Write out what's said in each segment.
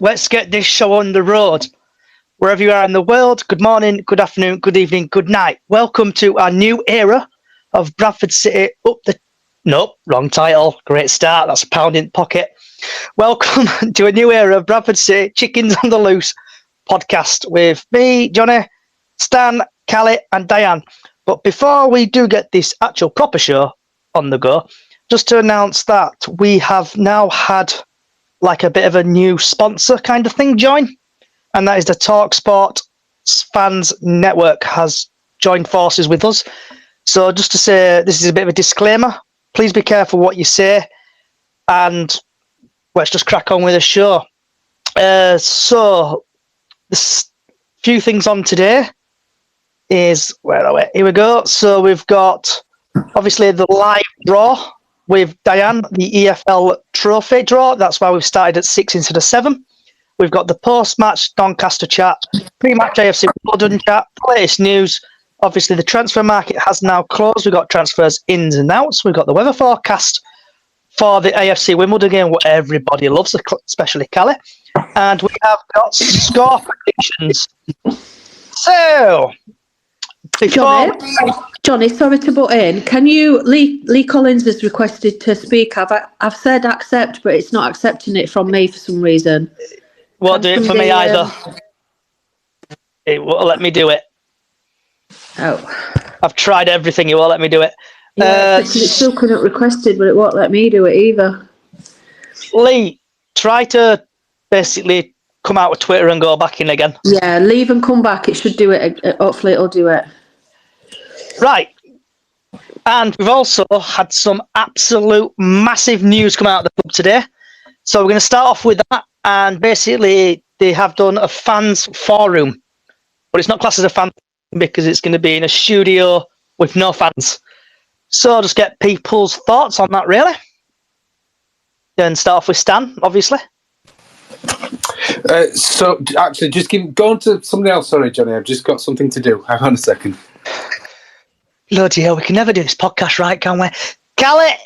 let's get this show on the road. Wherever you are in the world, good morning, good afternoon, good evening, good night. Welcome to our new era of Bradford City Nope, wrong title. Great start. That's a pound in the pocket. Welcome to a new era of Bradford City Chickens on the Loose podcast with me, Johnny, Stan, Callie, and Diane. But before we do get this actual proper show on the go, just to announce that we have now had like a bit of a new sponsor kind of thing join, and that is the TalkSport Fans Network has joined forces with us. So just to say, this is a bit of a disclaimer. Please be careful what you say, and let's just crack on with the show. So there's a few things on today. Where are we? Here we go. So we've got obviously the live draw with Diane, the EFL trophy draw. That's why we've started at 6 instead of 7. We've got the post-match Doncaster chat, pre-match AFC Wimbledon chat, the latest news. Obviously, the transfer market has now closed. We've got transfers ins and outs. We've got the weather forecast for the AFC Wimbledon game, what everybody loves, especially Callie. And we have got score predictions. So, Johnny, sorry to butt in. Can you, Lee Collins has requested to speak. I've said accept, but it's not accepting it from me for some reason. Won't do it for me either. It won't let me do it. Oh. I've tried everything, it won't let me do it. Yeah, it's still couldn't requested, but it won't let me do it either. Lee, try to basically come out of Twitter and go back in again. Yeah, leave and come back. It should do it. Hopefully it'll do it. Right. And we've also had some absolute massive news come out of the club today. So we're going to start off with that. And basically, they have done a fans forum. But it's not classed as a fan because it's going to be in a studio with no fans. So I'll just get people's thoughts on that, really. Then start off with Stan, obviously. So, actually, just go on to somebody else. Sorry, Johnny, I've just got something to do. Hang on a second. Bloody hell, we can never do this podcast right, can we? Callie!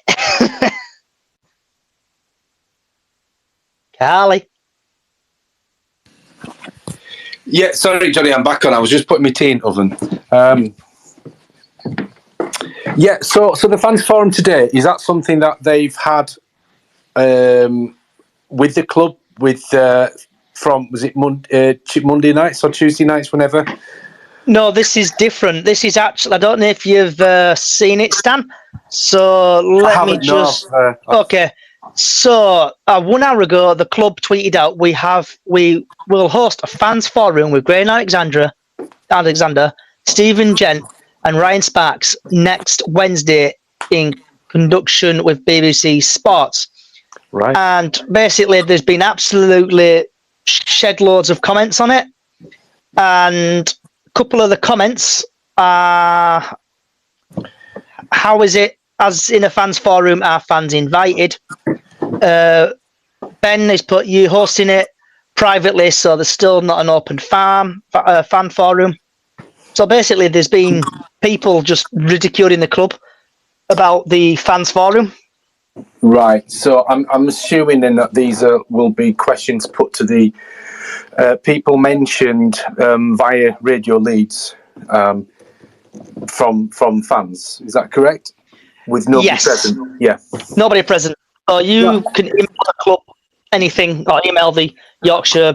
Callie. Yeah, sorry, Johnny, I'm back on. I was just putting my tea in the oven. Yeah, so the fans forum today, is that something that they've had with the club from, was it Monday nights or Tuesday nights, whenever? No, this is different. This is actually, I don't know if you've seen it, Stan. So let me just... Okay. So 1 hour ago, the club tweeted out, we will host a fans forum with Graham Alexander, Stephen Gent and Ryan Sparks next Wednesday in conjunction with BBC Sports. Right. And basically, there's been absolutely shed loads of comments on it. And a couple of the comments are, how is it, as in a fans forum, are fans invited? Ben has put, you hosting it privately, so there's still not an open fan forum. So basically, there's been people just ridiculing the club about the fans forum. Right. So I'm assuming then that these will be questions put to the people mentioned via radio leads from fans. Is that correct? With nobody present. Yeah. Nobody present. So you can email the club anything, or email the Yorkshire,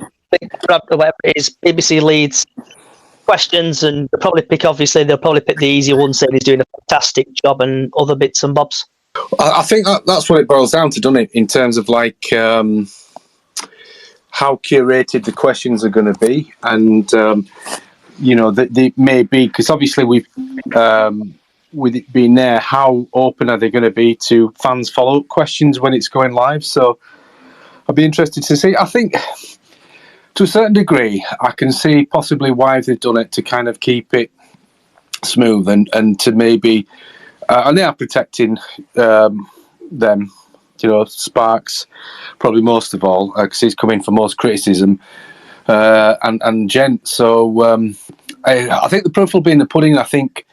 whatever it is, BBC Leeds questions, and they'll probably pick the easier one, saying he's doing a fantastic job and other bits and bobs. I think that's what it boils down to, doesn't it? In terms of like how curated the questions are going to be, and they may be, because obviously we've with it being there, how open are they going to be to fans' follow-up questions when it's going live? So I'd be interested to see. I think to a certain degree, I can see possibly why they've done it, to kind of keep it smooth and to maybe, and they are protecting them, Sparks, probably most of all, because he's coming for most criticism, and Gent. So I think the proof will be in the pudding. I think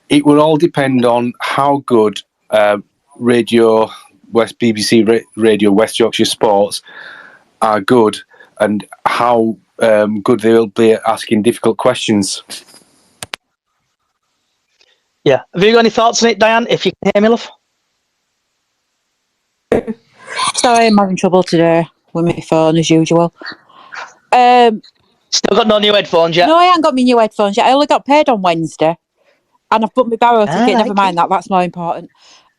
it will all depend on how good BBC Radio West Yorkshire Sports are good and how good they'll be at asking difficult questions. Yeah. Have you got any thoughts on it, Diane? If you can hear me, love. Sorry, I'm having trouble today with my phone as usual. Still got no new headphones yet? No, I ain't got my new headphones yet. I only got paid on Wednesday. And I've booked my barrow ticket. Never mind that. That's more important.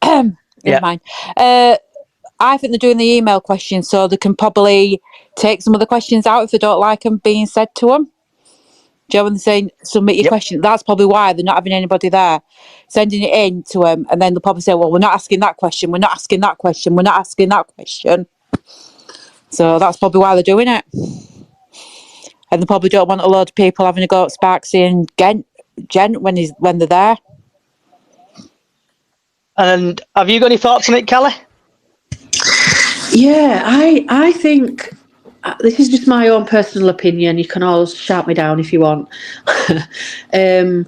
Never mind. I think they're doing the email questions so they can probably take some of the questions out if they don't like them being said to them. Do you know when they're saying submit your question? That's probably why they're not having anybody there sending it in to them, and then they'll probably say, well, we're not asking that question, we're not asking that question, we're not asking that question. So that's probably why they're doing it. And they probably don't want a load of people having a go at Sparksy and Gent when they're there. And have you got any thoughts on it, Kelly? Yeah, I think this is just my own personal opinion. You can always shout me down if you want. Do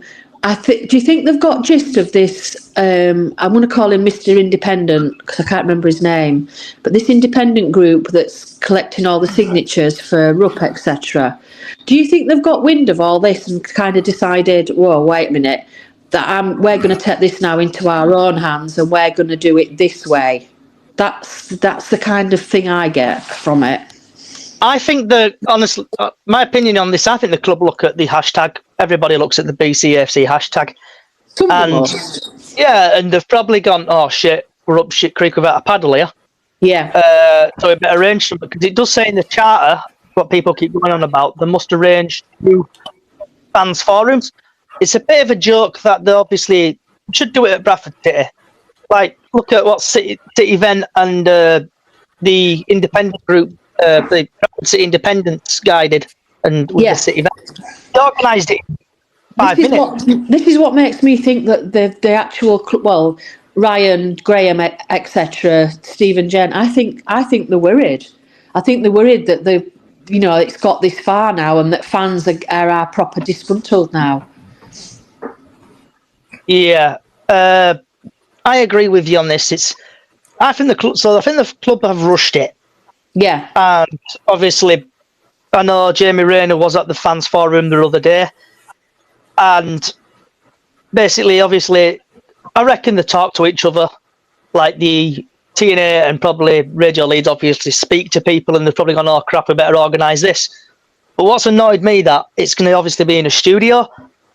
you think they've got gist of this? I'm going to call him Mr. Independent because I can't remember his name. But this independent group that's collecting all the signatures for RUP, etc. Do you think they've got wind of all this and kind of decided, whoa, wait a minute, that we're going to take this now into our own hands and we're going to do it this way? That's the kind of thing I get from it. I think honestly, my opinion on this, I think the club look at the hashtag. Everybody looks at the BCAFC hashtag. And they've probably gone, oh shit, we're up shit creek without a paddle here. Yeah. So we better arrange them, because it does say in the charter, what people keep going on about, they must arrange 2 fans forums. It's a bit of a joke that they obviously should do it at Bradford City. Like, look at what City Event and the independent group, the Bradford City Independents guided, and with the City Event. They organised it in 5 minutes. This is what makes me think that the actual, well, Ryan, Graham, etc., Stephen, Jen, I think they're worried. I think they're worried that it's got this far now and that fans are proper disgruntled now. Yeah. I agree with you on this. I think the club have rushed it. Yeah. And obviously, I know Jamie Rayner was at the fans forum the other day, and basically, obviously, I reckon they talk to each other, like the TNA and probably Radio Leeds obviously speak to people, and they've probably gone, oh crap, we better organise this. But what's annoyed me that it's going to obviously be in a studio,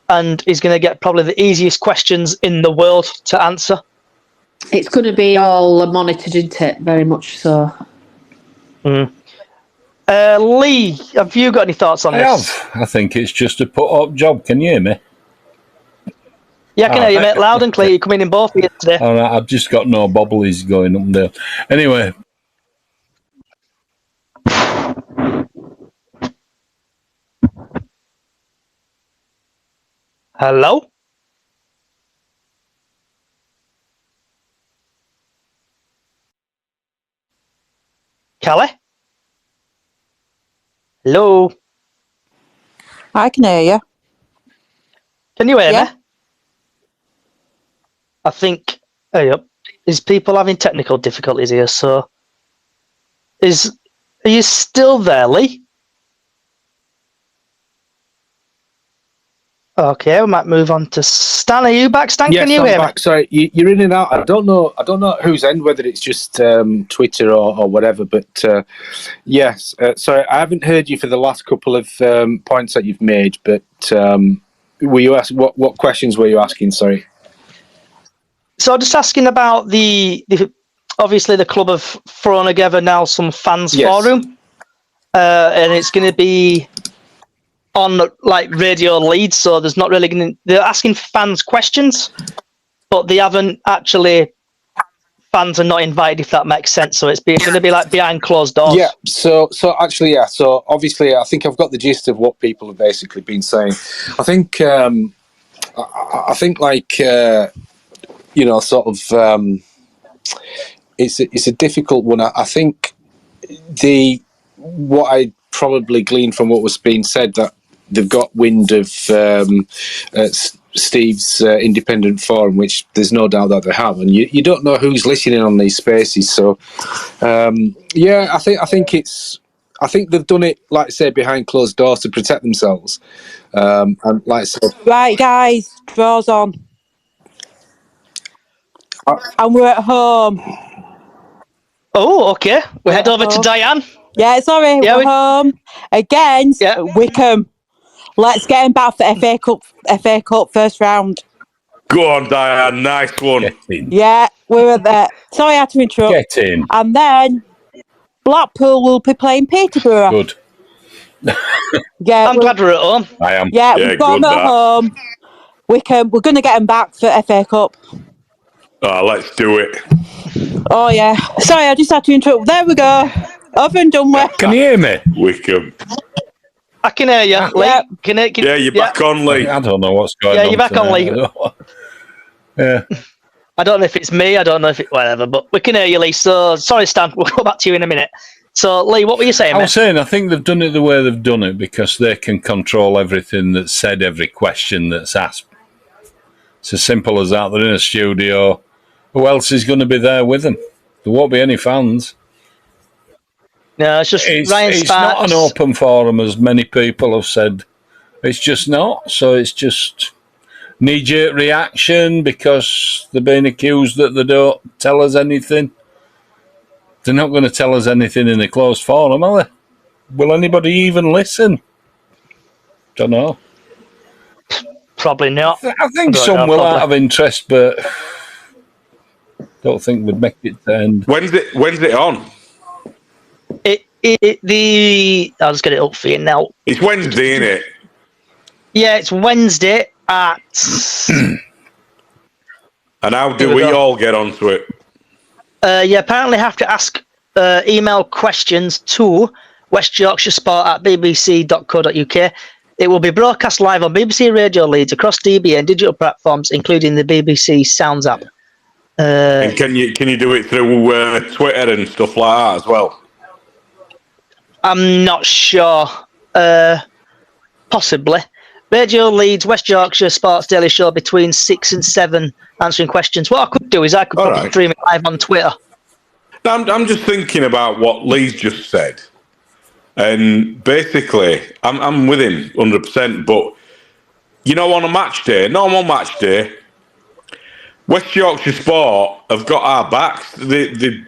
and he's going to get probably the easiest questions in the world to answer. It's going to be all monitored, isn't it? Very much so. Lee, have you got any thoughts on this? I think it's just a put-up job. Can you hear me? Yeah, I can hear you, mate. Loud and clear. You're coming in both of you today. All right, I've just got no bobblies going up there. Anyway. Hello? Kelly? Hello? I can hear you. Can you hear me? I think, is people having technical difficulties here, so are you still there, Lee? Okay, we might move on to Stan. Are you back, Stan? Yes, can you I'm hear back. me? Sorry, you're in and out. I don't know whose end, whether it's just Twitter or whatever. But yes, sorry, I haven't heard you for the last couple of points that you've made. But were you asked what questions were you asking? Sorry. So just asking about the obviously the club have thrown together now some fans forum, and it's going to be on like Radio Leeds, so there's not really going to. They're asking fans questions, but they haven't actually. Fans are not invited, if that makes sense. So it's going to be like behind closed doors. Yeah. So actually, yeah. So obviously, I think I've got the gist of what people have basically been saying. I think like sort of it's a difficult one. I think what I probably gleaned from what was being said that they've got wind of Steve's independent forum, which there's no doubt that they have, and you don't know who's listening on these spaces. So I think it's I think they've done it, like I say, behind closed doors to protect themselves. And like I said, Right, guys, draws on. And we're at home. Oh, okay. We head over to home. Diane. Yeah, sorry, Yeah, we're home against Wickham. Let's get him back for FA Cup first round. Go on, Diane. Nice one. Get in. Yeah, we were there. Sorry, I had to interrupt. Get in. And then Blackpool will be playing Peterborough. Good. Yeah, I'm glad we're at home. I am. Yeah, Yeah, we've got good them at that. home. Wickham, we're going to get them back for FA Cup. Oh, let's do it. Oh, yeah. Sorry, I just had to interrupt. There we go. Over and done with. Can you hear me? Wickham. I can hear you, Lee. Yeah. Yeah, you're back on, Lee. I don't know what's going on. Yeah, you're back on, tonight. Lee. Yeah. I don't know if it's me. I don't know if it's whatever, but we can hear you, Lee. So sorry, Stan. We'll go back to you in a minute. So, Lee, what were you saying, I mate? was saying, I think they've done it the way they've done it because they can control everything that's said, every question that's asked. It's as simple as that. They're in a studio. Who else is going to be there with them? There won't be any fans. No, it's just Ryan It's Sparks. not an open forum, as many people have said. It's just not. So it's just knee-jerk reaction because they're being accused that they don't tell us anything. They're not going to tell us anything in a closed forum, are they? Will anybody even listen? Don't know. Probably not. I think Don't some know, will probably. out of interest, but don't think would make it to end. When's it on? I'll just get it up for you now. It's Wednesday, isn't it? Yeah, it's Wednesday at. And how do Here we we go. all get onto it? You apparently have to ask email questions to West Yorkshire Sport at bbc.co.uk. It will be broadcast live on BBC Radio Leeds across DB and digital platforms, including the BBC Sounds app. And can you do it through Twitter and stuff like that as well? I'm not sure. Possibly. Radio Leeds, West Yorkshire Sports Daily Show between 6 and 7 answering questions. What I could do is I could probably stream it live on Twitter. I'm just thinking about what Lee's just said. And basically, I'm with him 100%. But, you know, on a match day, normal match day, West Yorkshire Sport have got our backs. They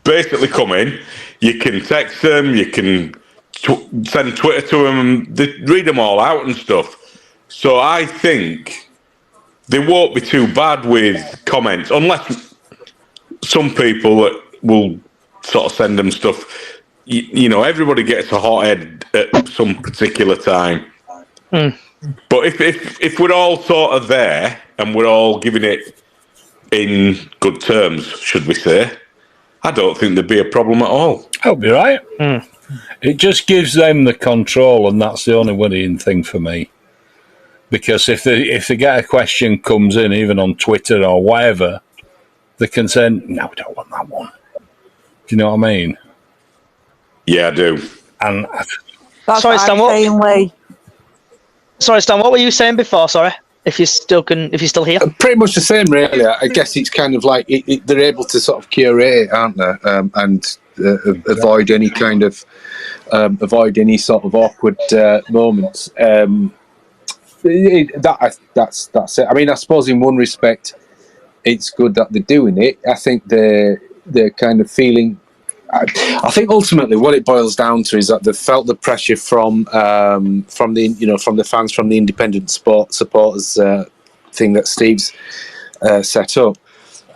basically come in. You can text them, you can send Twitter to them, they read them all out and stuff. So I think they won't be too bad with comments, unless some people that will sort of send them stuff. You know, everybody gets a hot head at some particular time. But if we're all sort of there and we're all giving it in good terms, should we say, I don't think there'd be a problem at all. That'll be right. It just gives them the control, and that's the only worrying thing for me. Because if they get a question comes in, even on Twitter or whatever, they can say, "No, we don't want that one." Do you know what I mean? Yeah, I do. And That's Sorry, what Stan, I'm saying, Lee. Sorry, Stan, what were you saying before? Sorry, if you're still here. pretty much the same, really. I guess it's kind of like they're able to sort of curate it, aren't they? And avoid any kind of sort of awkward moments. That's it. I mean, I suppose in one respect, it's good that they're doing it. I think they're kind of feeling. I think ultimately what it boils down to is that they felt the pressure from the fans, from the independent supporters thing that Steve's set up,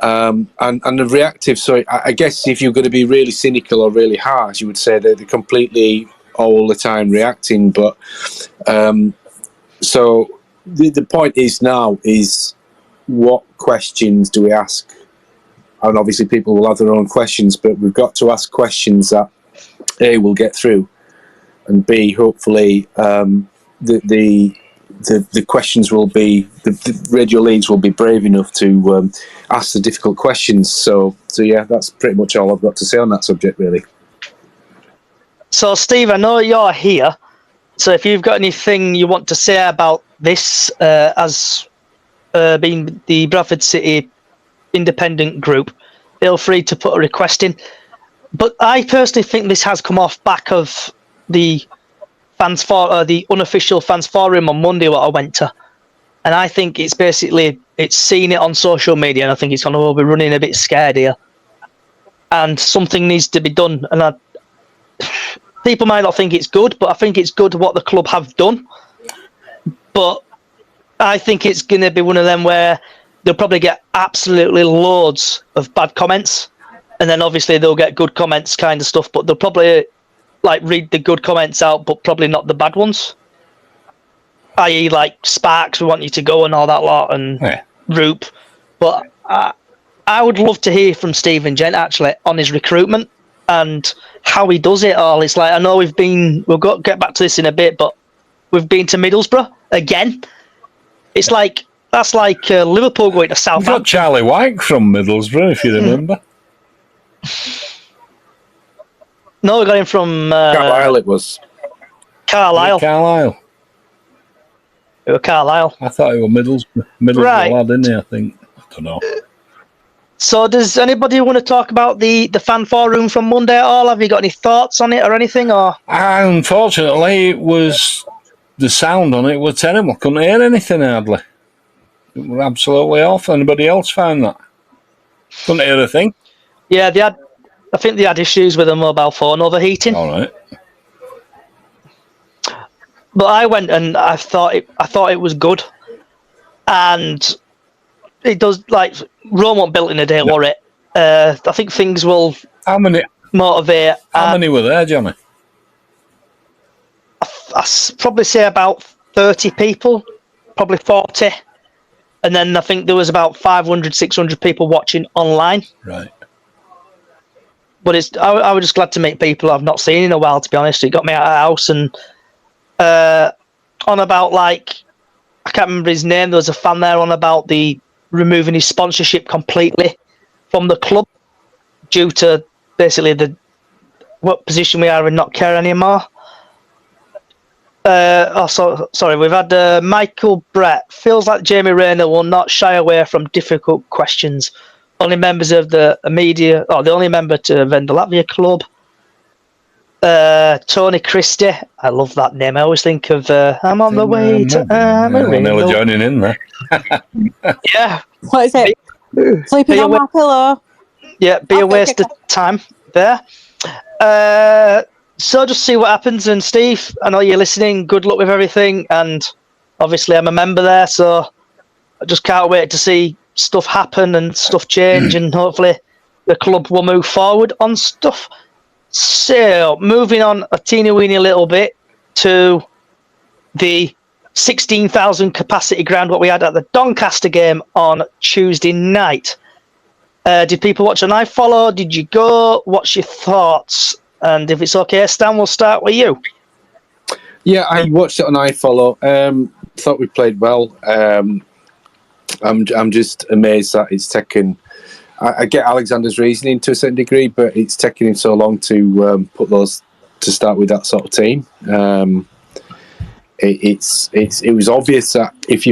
and the reactive. So I guess if you're going to be really cynical or really harsh, you would say that they're completely all the time reacting. But so the point is now is what questions do we ask? And obviously people will have their own questions, but we've got to ask questions that A, will get through, and B, hopefully the questions will be, the Radio Leeds will be brave enough to ask the difficult questions. So yeah, that's pretty much all I've got to say on that subject, really. So, Steve, I know you're here. So if you've got anything you want to say about this as being the Bradford City independent group, feel free to put a request in. But I personally think this has come off back of the the unofficial fans forum on Monday what I went to, and I think it's seen it on social media, and I think it's going to be running a bit scared here, and something needs to be done. And people might not think it's good, but I think it's good what the club have done. But I think it's going to be one of them where they'll probably get absolutely loads of bad comments, and then obviously they'll get good comments kind of stuff, but they'll probably read the good comments out, but probably not the bad ones. I.e., Sparks, we want you to go and all that lot, and Roop. But I would love to hear from Stephen Gent actually on his recruitment and how he does it all. It's I know we'll get back to this in a bit, but we've been to Middlesbrough again. It's that's Liverpool going to Southampton. We got Charlie White from Middlesbrough, if you remember. No, we got him from Carlisle. It was Carlisle. Carlisle. It was Carlisle. I thought it was Middlesbrough lad, didn't he? I think. I don't know. So, does anybody want to talk about the fan forum from Monday at all? Have you got any thoughts on it or anything? Or unfortunately, the sound on it was terrible. Couldn't hear anything hardly. It was absolutely awful. Anybody else found that? Couldn't hear a thing. Yeah, I think they had issues with a mobile phone overheating. All right. But I went and I thought it was good, and it does Rome wasn't built in a day, were it? I think things will motivate. How many were there, Johnny? I'd probably say about 30 people, probably 40, and then I think there was about 500, 600 people watching online. Right. But I was just glad to meet people I've not seen in a while, to be honest. It got me out of the house, and on about I can't remember his name. There was a fan there on about the removing his sponsorship completely from the club due to basically what position we are in not care anymore. Sorry, we've had Michael Brett. Feels like Jamie Rayner will not shy away from difficult questions. Only members of the media, the only member to Vendor Latvia Club. Tony Christie, I love that name. I always think of I'm on the way to Amarillo. Nearly joining in there. Yeah. What is it? Sleeping on my pillow. Yeah, be a waste of time there. So just see what happens. And Steve, I know you're listening. Good luck with everything. And obviously I'm a member there, so I just can't wait to see stuff happen and stuff change, and hopefully the club will move forward on stuff. So, moving on a teeny weeny little bit to the 16,000 capacity ground, what we had at the Doncaster game on Tuesday night. Did people watch an iFollow? Did you go? What's your thoughts? And if it's okay, Stan, we'll start with you. Yeah, I watched it on iFollow. Thought we played well. I'm just amazed that it's taken. I get Alexander's reasoning to a certain degree, but it's taken him so long to put those to start with that sort of team. It was obvious that if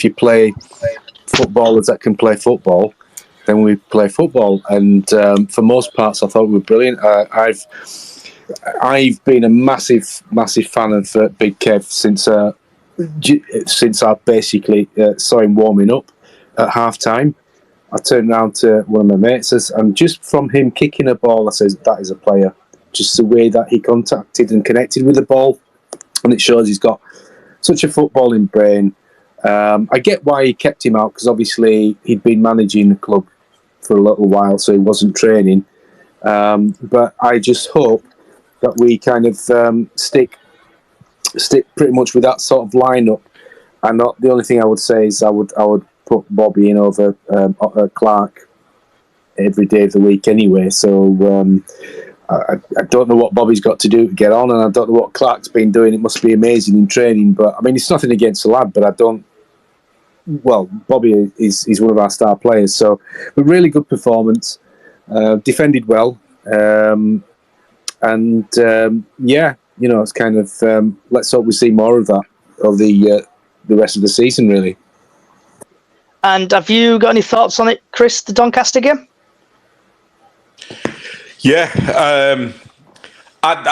you play footballers that can play football, then we play football. And for most parts, I thought we were brilliant. I've been a massive fan of Big Kev since I basically saw him warming up at half time. I turned around to one of my mates and just from him kicking a ball, I says, that is a player. Just the way that he contacted and connected with the ball. And it shows he's got such a footballing brain. I get why he kept him out, because obviously he'd been managing the club for a little while, so he wasn't training. But I just hope that we kind of stick pretty much with that sort of lineup. And not the only thing I would say is I would put Bobby in over Clark every day of the week anyway. So I don't know what Bobby's got to do to get on, and I don't know what Clark's been doing. It must be amazing in training. But I mean, it's nothing against the lad, but I don't. Well, Bobby is one of our star players. So a really good performance, defended well, and yeah, you know, it's kind of let's hope we see more of that of the rest of the season, really. And have you got any thoughts on it, Chris, the Doncaster game? Yeah. I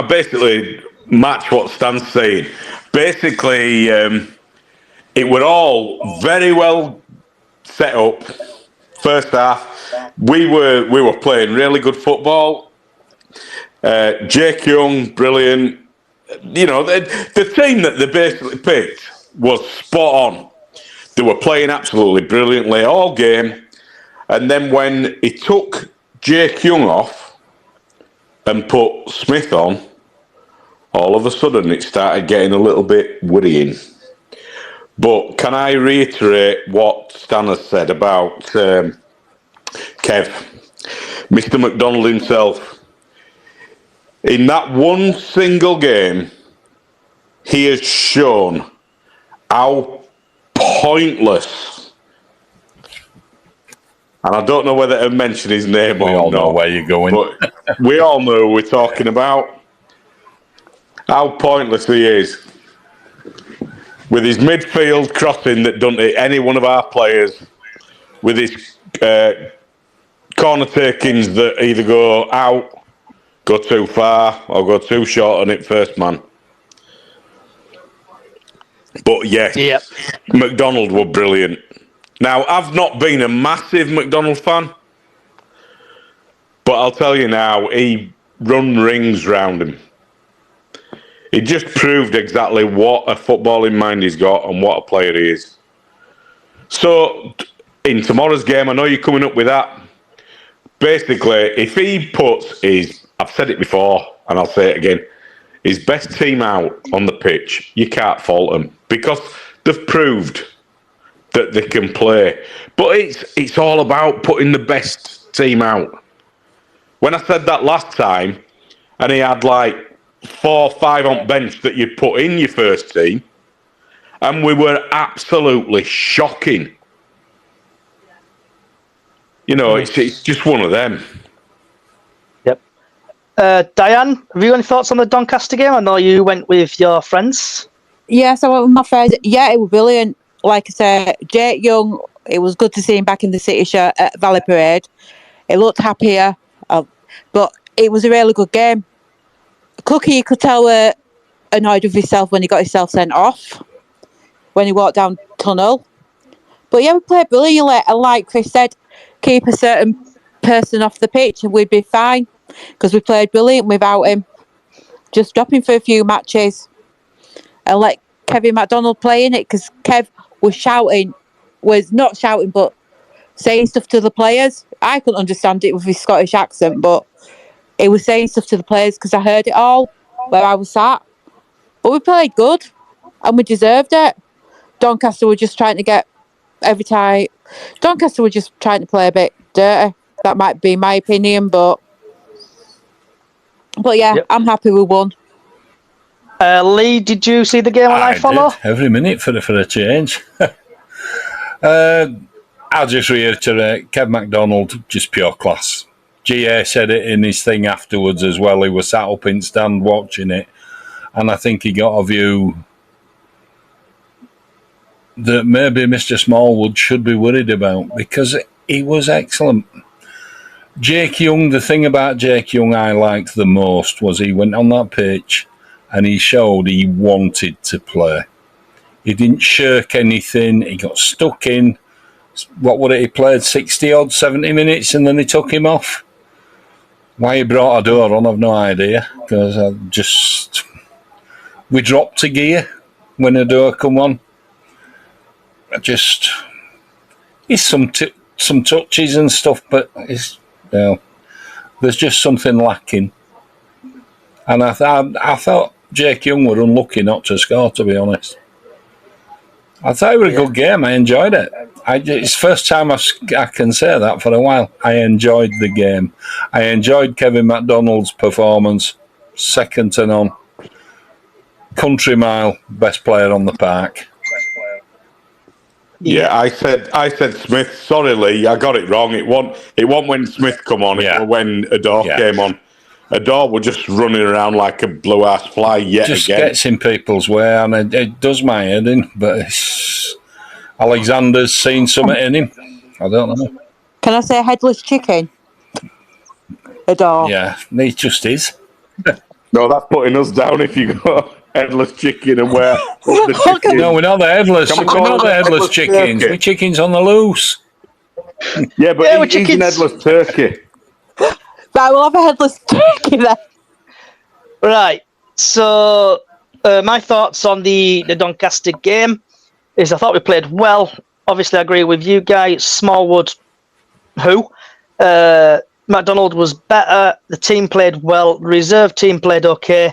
basically match what Stan's saying. Basically, it were all very well set up. First half, we were playing really good football. Jake Young, brilliant. You know, the team that they basically picked was spot on. They were playing absolutely brilliantly all game. And then when he took Jake Young off and put Smith on, all of a sudden it started getting a little bit worrying. But can I reiterate what Stan has said about Kev, Mr. McDonald himself? In that one single game, he has shown how pointless, and I don't know whether to mention his name or not. We all know where you're going. But we all know who we're talking about. How pointless he is. With his midfield crossing that don't hit any one of our players. With his corner takings that either go out, go too far, or go too short on it first man. But yes, Yep. McDonald were brilliant. Now, I've not been a massive McDonald fan, but I'll tell you now, he run rings round him. He just proved exactly what a footballing mind he's got and what a player he is. So, in tomorrow's game, I know you're coming up with that. Basically, if he puts his, I've said it before, and I'll say it again, his best team out on the pitch, you can't fault them because they've proved that they can play. But it's all about putting the best team out. When I said that last time, and he had like 4 or 5 on bench that you put in your first team, and we were absolutely shocking. You know, it's just one of them. Yep. Diane, have you got any thoughts on the Doncaster game? I know you went with your friends. Yeah, so I went with my friends. Yeah, it was brilliant. Like I said, Jake Young, it was good to see him back in the City shirt at Valley Parade. He looked happier, but it was a really good game. Cookie, you could tell, annoyed with himself when he got himself sent off, when he walked down tunnel. But yeah, we played brilliantly. And like Chris said, keep a certain person off the pitch and we'd be fine because we played brilliant without him. Just drop him for a few matches and let Kevin McDonald play in it because Kev was not shouting, but saying stuff to the players. I couldn't understand it with his Scottish accent, but he was saying stuff to the players because I heard it all where I was sat. But we played good and we deserved it. Doncaster were just trying to get every time. Doncaster were just trying to play a bit dirty. That might be my opinion, but yeah, yep. I'm happy we won. Lee, did you see the game on iFollow? Did, every minute for a change. I'll just reiterate, Kev McDonald, just pure class. GA said it in his thing afterwards as well. He was sat up in stand watching it, and I think he got a view that maybe Mr. Smallwood should be worried about because he was excellent. Jake Young, the thing about Jake Young I liked the most was he went on that pitch and he showed he wanted to play. He didn't shirk anything. He got stuck in. What would it? He played 60 odd, 70 minutes and then he took him off. Why he brought Adore on, I've no idea. Because we dropped a gear when Adore come on. It's some touches and stuff, but there's just something lacking. And I thought Jake Young were unlucky not to score, to be honest. I thought it was a good game. I enjoyed it. It's the first time I can say that for a while. I enjoyed the game. I enjoyed Kevin McDonald's performance, second to none. Country mile, best player on the park. Yeah, I said Smith. Sorry, Lee, I got it wrong. It wasn't when Smith come on. It was when Adore came on. Adore was just running around like a blue-ass fly yet just again. Just gets in people's way, and it does my head in. But Alexander's seen something in him. I don't know. Can I say headless chicken? Adore. Yeah, it just is. No, that's putting us down if you go headless chicken and wear up the chicken. No, we're not the headless. Can we We're call not it the headless chickens. turkey? We're chickens on the loose. Yeah, but we're he's an chickens. headless turkey. Right, we'll have a headless turkey then. Right. So, my thoughts on the Doncaster game is I thought we played well. Obviously, I agree with you guys. Smallwood, who? McDonald was better. The team played well. The reserve team played okay.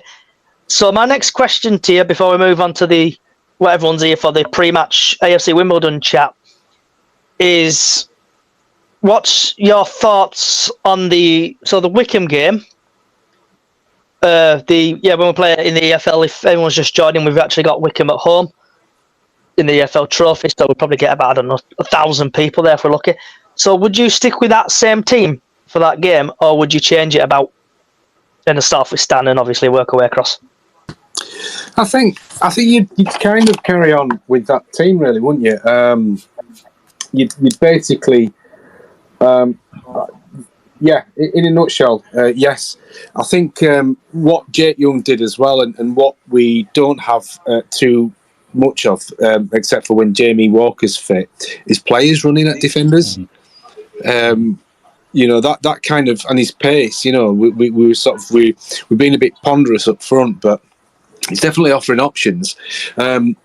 So, my next question to you before we move on to what everyone's here for, the pre-match AFC Wimbledon chat, is what's your thoughts on the Wickham game? When we play it in the EFL, if anyone's just joining, we've actually got Wickham at home in the EFL Trophy, so we'll probably get about, 1,000 people there if we're lucky. So would you stick with that same team for that game, or would you change it about in the start with Stan and obviously work our way across? I think you'd kind of carry on with that team, really, wouldn't you? You'd basically, yeah, in a nutshell, yes. I think what Jake Young did as well, and what we don't have too much of, except for when Jamie Walker's fit, is players running at defenders. That kind of, and his pace. We were we've been a bit ponderous up front, but he's definitely offering options. The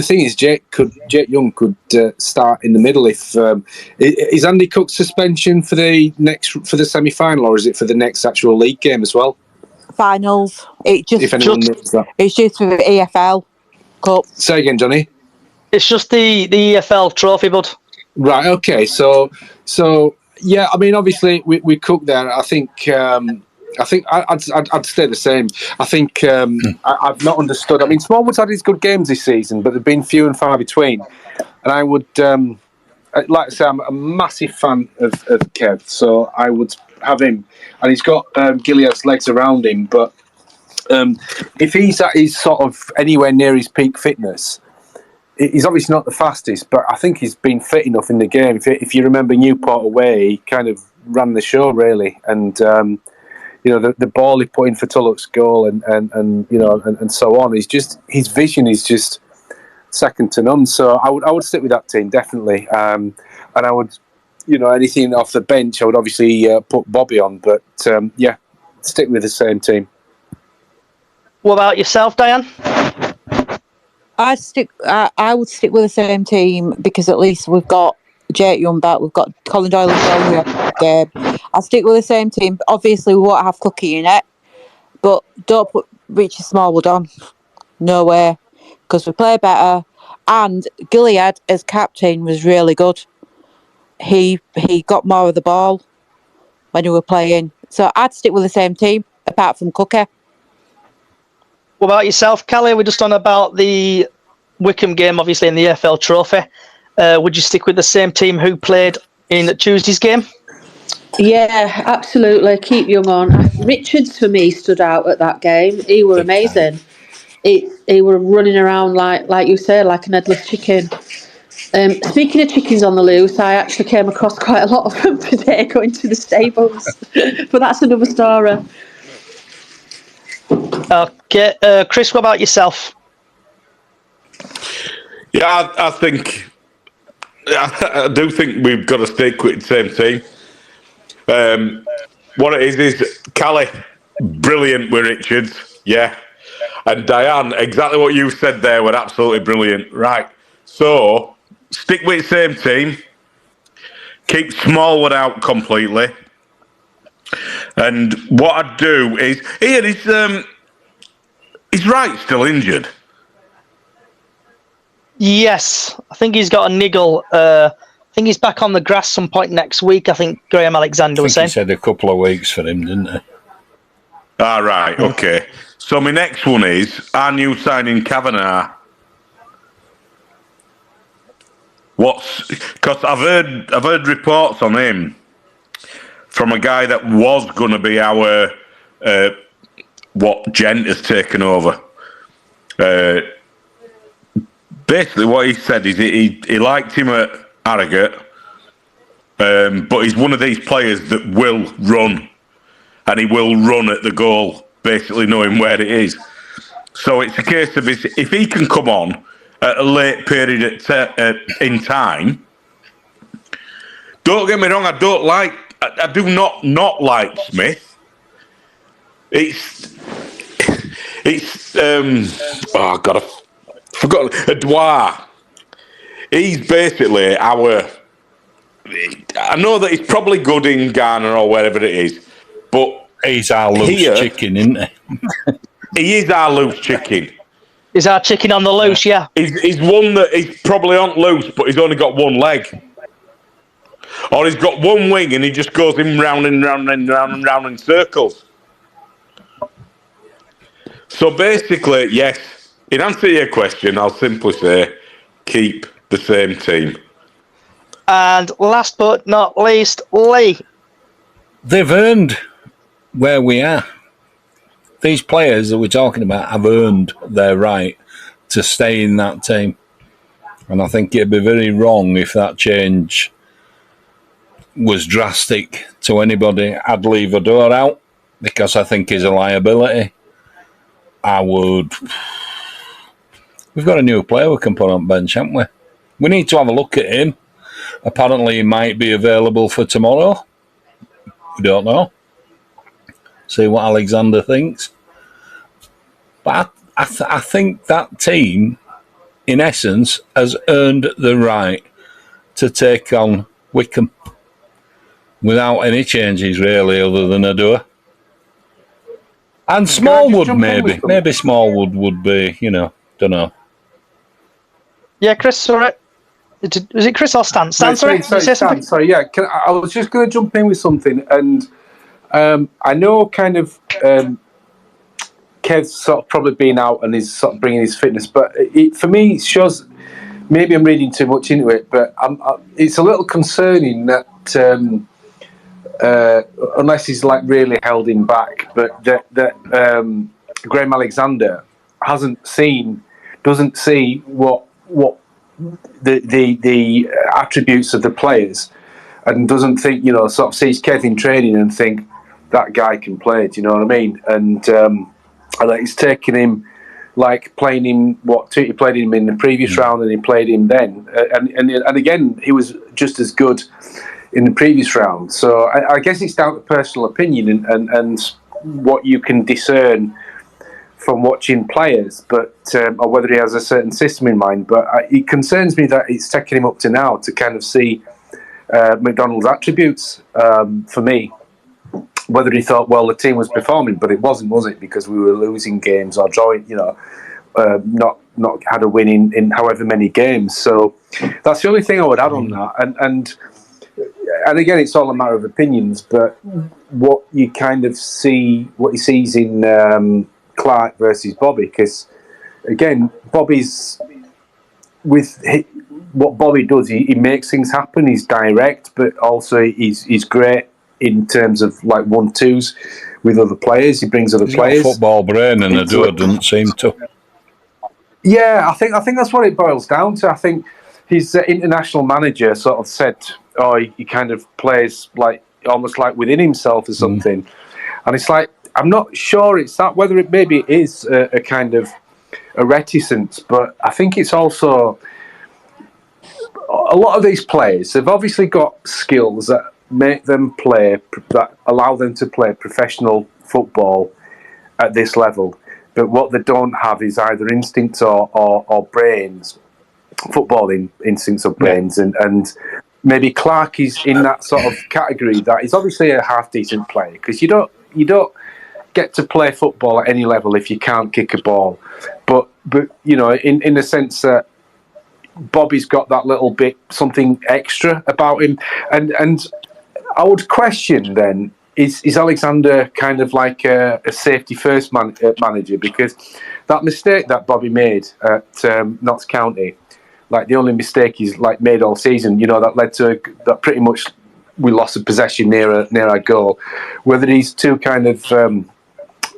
thing is, Jake Young could start in the middle. If is Andy Cook's suspension for the semi-final, or is it for the next actual league game as well? Finals. If anyone knows that, it's just for the EFL Cup. Say again, Johnny. It's just the EFL Trophy, bud. Right. Okay. So yeah. Obviously we Cook there. I think I'd stay the same. I think I've not understood. Smallwood's had his good games this season, but they've been few and far between. And I would, like I say, I'm a massive fan of Kev, so I would have him. And he's got Gilead's legs around him, but if he's at his sort of anywhere near his peak fitness, he's obviously not the fastest, but I think he's been fit enough in the game. If you remember Newport away, he kind of ran the show, really. And the ball he put in for Tulloch's goal and so on. His vision is just second to none. So I would stick with that team, definitely. And I would, anything off the bench, I would obviously put Bobby on. But yeah, stick with the same team. What about yourself, Diane? I would stick with the same team because at least we've got Jake Young back, we've got Colin Doyle and Game. I'll stick with the same team. Obviously, we won't have Cookie in it, but don't put Richie Smallwood on. No way, because we play better. And Gilead as captain was really good. He got more of the ball when we were playing. So I'd stick with the same team, apart from Cookie. What about yourself, Callie? We're just on about the Wickham game, obviously, in the EFL Trophy. Would you stick with the same team who played in Tuesday's game? Yeah, absolutely. Keep Young on. Richards, for me, stood out at that game. He were amazing. He were running around like you say, like an headless chicken. Speaking of chickens on the loose, I actually came across quite a lot of them today going to the stables. But that's another story. Okay, Chris, what about yourself? Yeah, I do think we've got to stick with the same team. What it is Callie, brilliant with Richards, yeah. And Diane, exactly what you said there were absolutely brilliant. Right, so stick with the same team, keep Smallwood out completely. And what I'd do is, Ian, is Wright still injured? Yes, I think he's got a niggle. I think he's back on the grass some point next week. I think Graham Alexander was saying. He said a couple of weeks for him, didn't he? Ah, right, okay. So my next one is our new signing Kavanagh. Because I've heard reports on him from a guy that was going to be our what Gent has taken over. Basically, what he said is he liked him at Harrogate, but he's one of these players that will run, and he will run at the goal, basically knowing where it is. So it's a case of if he can come on at a late period in time. Don't get me wrong, I do not like Smith. Oh God, I forgot. Edouard. He's basically I know that he's probably good in Ghana or wherever it is, but he's our loose chicken, isn't he? He is our loose chicken. Is our chicken on the loose? Yeah. He's one that he's probably on loose, but he's only got one leg. Or he's got one wing and he just goes in round and round and round and round in circles. So basically, yes, in answer to your question, I'll simply say keep the same team. And last but not least, Lee. They've earned where we are. These players that we're talking about have earned their right to stay in that team. And I think it'd be very wrong if that change was drastic to anybody. I'd leave a door out because I think he's a liability. We've got a new player we can put on bench, haven't we? We need to have a look at him. Apparently he might be available for tomorrow. We don't know. See what Alexander thinks. But I think that team, in essence, has earned the right to take on Wickham without any changes, really, other than Adua. And Smallwood, maybe. Maybe Smallwood would be, don't know. Yeah, Chris, sorry. Was it Chris or Stan? Stan, sorry. Stan, sorry, yeah. I was just going to jump in with something, and I know kind of Kev's sort of probably been out and is sort of bringing his fitness, but for me, it shows, maybe I'm reading too much into it, but it's a little concerning that unless he's like really held him back, but that Graham Alexander doesn't see what the attributes of the players, and doesn't think, sort of sees Kev in training and think that guy can play. Do you know what I mean? And he's taking him, like playing him. He played him in the previous round, and he played him then, and again he was just as good in the previous round. So I guess it's down to personal opinion and what you can discern from watching players, but or whether he has a certain system in mind. But it concerns me that it's taken him up to now to kind of see McDonald's attributes for me. Whether he thought, well, the team was performing, but it wasn't, was it? Because we were losing games or drawing, not had a win in however many games. So that's the only thing I would add on that. And again, it's all a matter of opinions. But what you kind of see, what he sees in Clark versus Bobby, because again, what Bobby does, he makes things happen. He's direct, but also he's great in terms of like 1-2s with other players. He brings other players. Got football brain, and Adua doesn't seem to. Yeah, I think that's what it boils down to. I think his international manager sort of said, he kind of plays like almost like within himself or something, and it's like, I'm not sure it's that, whether it maybe is a kind of a reticence, but I think it's also a lot of these players, they've obviously got skills that make them that allow them to play professional football at this level. But what they don't have is either instincts or brains, footballing instincts or brains, and maybe Clark is in that sort of category that is obviously a half decent player, because you don't get to play football at any level if you can't kick a ball. But in the sense that Bobby's got that little bit something extra about him, and I would question then, is Alexander kind of like a safety first manager? Because that mistake that Bobby made at Notts County, like the only mistake he's like made all season, that led to that pretty much we lost a possession near our goal. Whether he's too kind of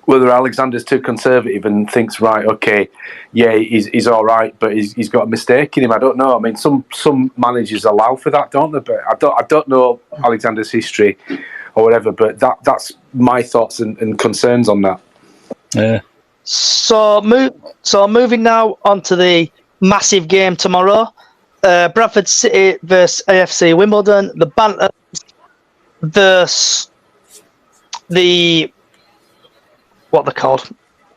whether Alexander's too conservative and thinks, right, okay, yeah, he's all right, but he's got a mistake in him. I don't know. I mean, some managers allow for that, don't they? But I don't know Alexander's history or whatever. But that's my thoughts and concerns on that. Yeah. So moving now on to the massive game tomorrow. Bradford City versus AFC Wimbledon. The Bantams versus the... what they're called?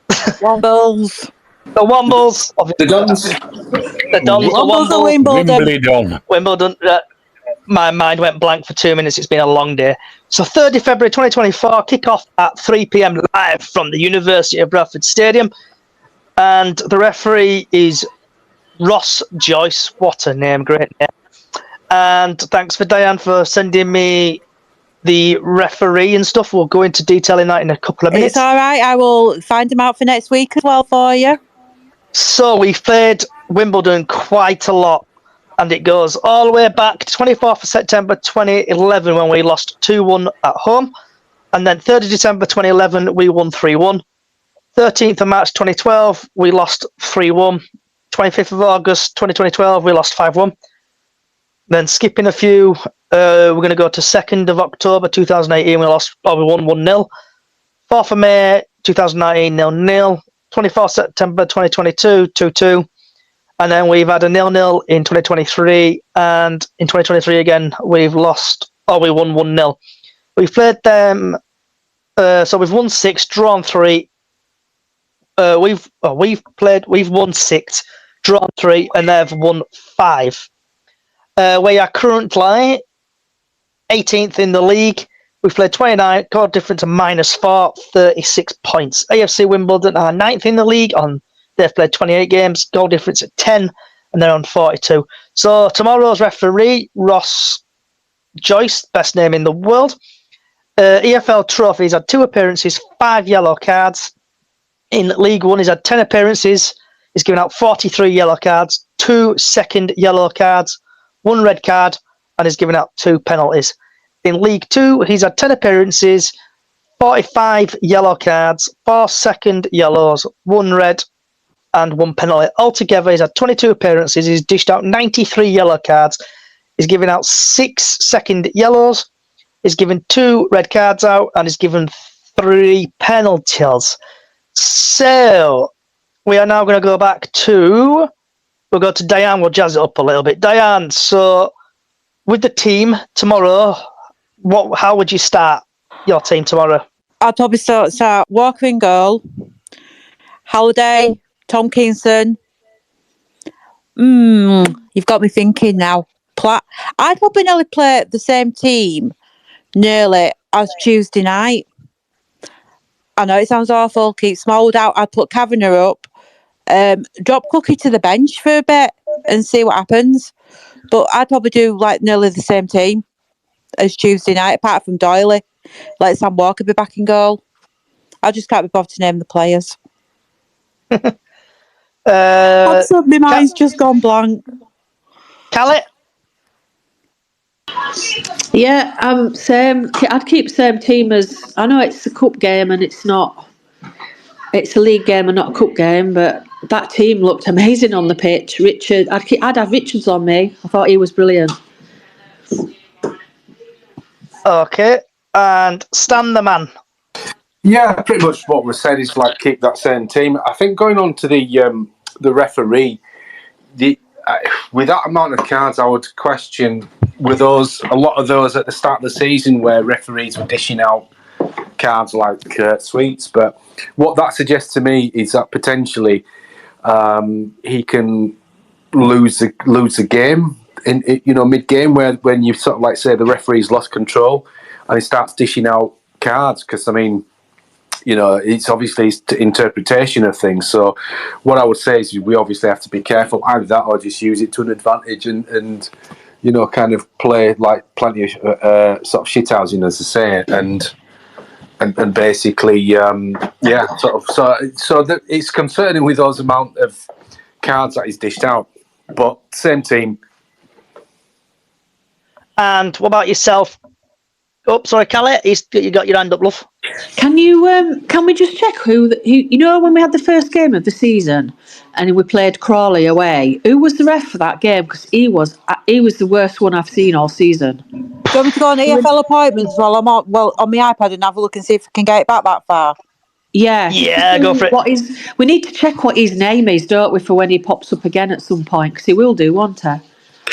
Wombles. The Wombles. The Dons. The Dons. Wombles The are Wimbledon. Wimbledon. Wimbledon. My mind went blank for 2 minutes. It's been a long day. So 3rd of February 2024, kick-off at 3 p.m. live from the University of Bradford Stadium. And the referee is Ross Joyce. What a name. Great name. And thanks for Diane for sending me the referee and stuff. We'll go into detail in that in a couple of minutes. It's all right. I will find him out for next week as well for you. So we've played Wimbledon quite a lot, and it goes all the way back to 24th of September 2011 when we lost 2-1 at home, and then 3rd of December 2011 we won 3-1. 13th of March 2012 we lost 3-1. 25th of August 2012 we lost 5-1. Then skipping a few, we're going to go to 2nd of October 2018 we won 1-0. 4th of May 2019 0-0. 24th September 2022 2-2. And then we've had a 0-0 in 2023, and in 2023 again we won 1-0. We've played them, so we've won 6, drawn 3. We've won 6, drawn 3, and they've won 5. We are currently 18th in the league. We've played 29, goal difference of -4, 36 points. AFC Wimbledon are 9th in the league. They've played 28 games, goal difference at 10, and they're on 42. So tomorrow's referee, Ross Joyce, best name in the world. EFL Trophy, he's had 2 appearances, 5 yellow cards. In League One, he's had 10 appearances. He's given out 43 yellow cards, 2 second yellow cards, 1 red card, and he's given out 2 penalties. In League Two, he's had 10 appearances, 45 yellow cards, 4 second yellows, 1 red, and 1 penalty. Altogether, he's had 22 appearances. He's dished out 93 yellow cards. He's given out 6 second yellows. He's given 2 red cards out, and he's given 3 penalties. So we are now going to go back to... we'll go to Diane. We'll jazz it up a little bit. Diane, so with the team tomorrow, how would you start your team tomorrow? I'd probably start Walker in goal, Halliday, Tomkinson. You've got me thinking now. I'd probably nearly play the same team nearly as Tuesday night. I know it sounds awful. Keep Smold out. I'd put Kavanagh up. Drop Cookie to the bench for a bit and see what happens. But I'd probably do like nearly the same team as Tuesday night, apart from Doyley. Let Sam Walker be back in goal. I just can't be bothered to name the players. My mind's just gone blank. Callie? Yeah, same. I'd keep same team as... I know it's a cup game and it's not... it's a league game and not a cup game, but that team looked amazing on the pitch. Richard, I'd have Richards on me. I thought he was brilliant. Okay, and Stan the man. Yeah, pretty much what we said is like keep that same team. I think going on to the referee, with that amount of cards, I would question with those a lot of those at the start of the season where referees were dishing out cards like sweets. But what that suggests to me is that potentially he can lose the game in mid game when you sort of like say the referee's lost control and he starts dishing out cards because I mean. It's obviously his interpretation of things. So what I would say is we obviously have to be careful. Either that or just use it to an advantage and kind of play like plenty of sort of shithousing, as they say, and basically, sort of. So that it's concerning with those amount of cards that he's dished out. But same team. And what about yourself, Oh, sorry, Callie, you got your hand up, love. Can we just check who you know when we had the first game of the season and we played Crawley away? Who was the ref for that game? Because he was the worst one I've seen all season. Do you want me to go on EFL appointments while I'm on my iPad and have a look and see if I can get it back that far? Yeah, go for it. We need to check what his name is, don't we, for when he pops up again at some point? Because he will do, won't he?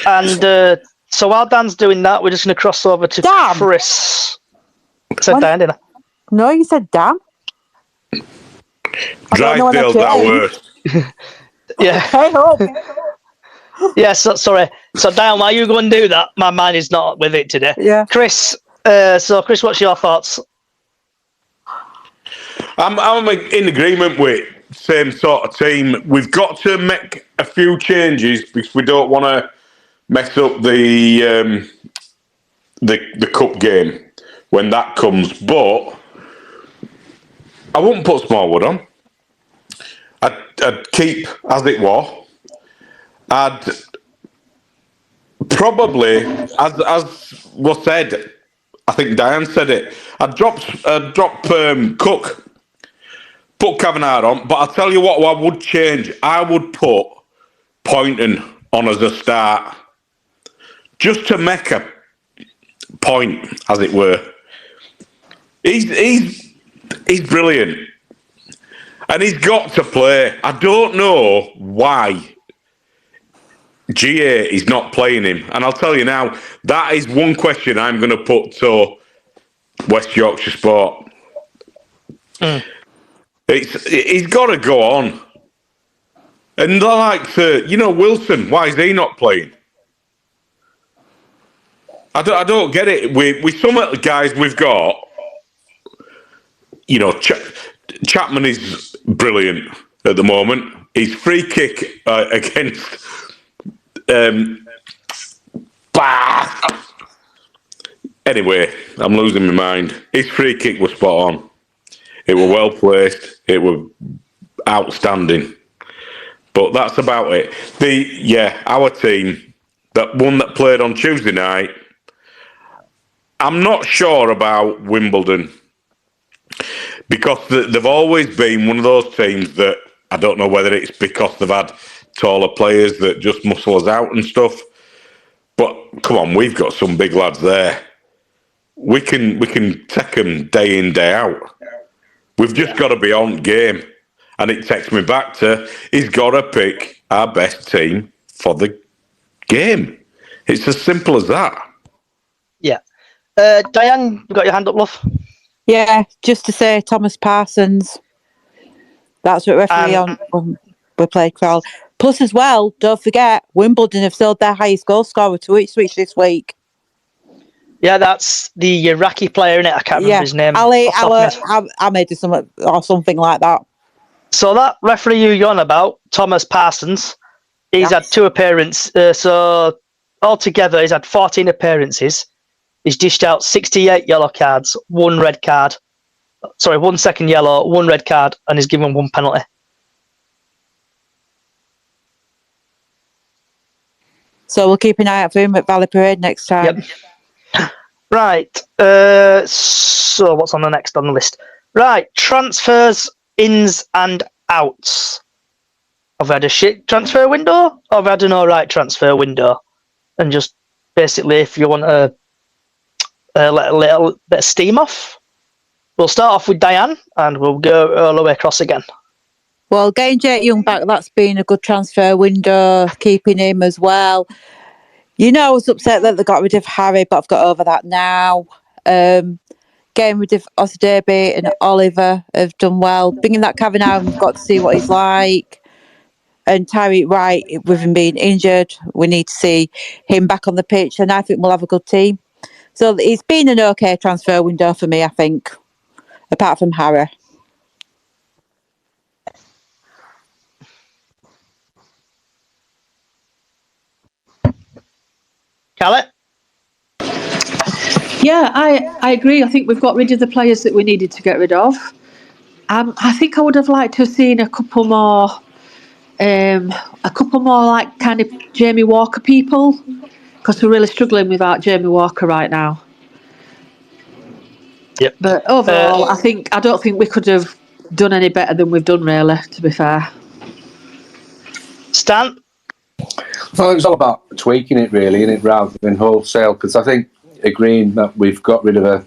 And so while Dan's doing that, we're just going to cross over to Dan. Chris. I said Dan, didn't I? No, you said Dan. Drysdale's that worse. Yeah. Hey up. Yeah, sorry. So, Dan, while you go and do that, my mind is not with it today. Yeah. Chris, Chris, what's your thoughts? I'm in agreement with same sort of team. We've got to make a few changes because we don't want to mess up the cup game when that comes. But I wouldn't put Smallwood on. I'd keep as it was. I'd probably, as was said, I think Diane said it. I'd drop Cook, put Kavanagh on. But I'll tell you what I would change. I would put Poynton on as a start, just to make a point, as it were. He's brilliant, and he's got to play. I don't know why GA is not playing him, and I'll tell you now. That is one question I'm going to put to West Yorkshire Sport. He's got to go on, and like Wilson. Why is he not playing? I don't get it. With some of the guys we've got, Chapman is brilliant at the moment. His free kick against Anyway, I'm losing my mind. His free kick was spot on. It was well placed. It was outstanding. But that's about it. Our team, that one that played on Tuesday night, I'm not sure about Wimbledon because they've always been one of those teams that I don't know whether it's because they've had taller players that just muscle us out and stuff. But come on, we've got some big lads there. We can take them day in, day out. We've just got to be on game. And it takes me back to, he's got to pick our best team for the game. It's as simple as that. Yeah. Diane, you got your hand up, love? Yeah, just to say Thomas Parsons. That's what referee on when we played Crowell. Plus, as well, don't forget, Wimbledon have sold their highest goal scorer to Ipswich this week. Yeah, that's the Iraqi player, innit? I can't remember his name. Ali Ahmed or something like that. So that referee you're on about, Thomas Parsons, he's had 2 appearances. So altogether, he's had 14 appearances. He's dished out 68 yellow cards, 1 red card. Sorry, 1 second yellow, 1 red card, and he's given 1 penalty. So we'll keep an eye out for him at Valley Parade next time. Yep. Right. So what's on the next on the list? Right. Transfers, ins and outs. Have we had a shit transfer window, or have we had an alright transfer window? And just basically, if you want to let a little bit of steam off, we'll start off with Diane, and we'll go all the way across again. Well, getting Jake Young back, that's been a good transfer window, keeping him as well. I was upset that they got rid of Harry, but I've got over that now. Getting rid of Ozdebi and Oliver have done well. Bringing that Kavanagh, we've got to see what he's like. And Tyreek Wright, with him being injured, we need to see him back on the pitch, and I think we'll have a good team. So it's been an okay transfer window for me, I think, apart from Harry. Callie? Yeah, I agree. I think we've got rid of the players that we needed to get rid of. I think I would have liked to have seen a couple more like kind of Jamie Walker people, because we're really struggling without Jamie Walker right now. Yep. But overall, I don't think we could have done any better than we've done, really, to be fair. Stan? Well, it was all about tweaking it, really, innit, rather than wholesale, because I think agreeing that we've got rid of a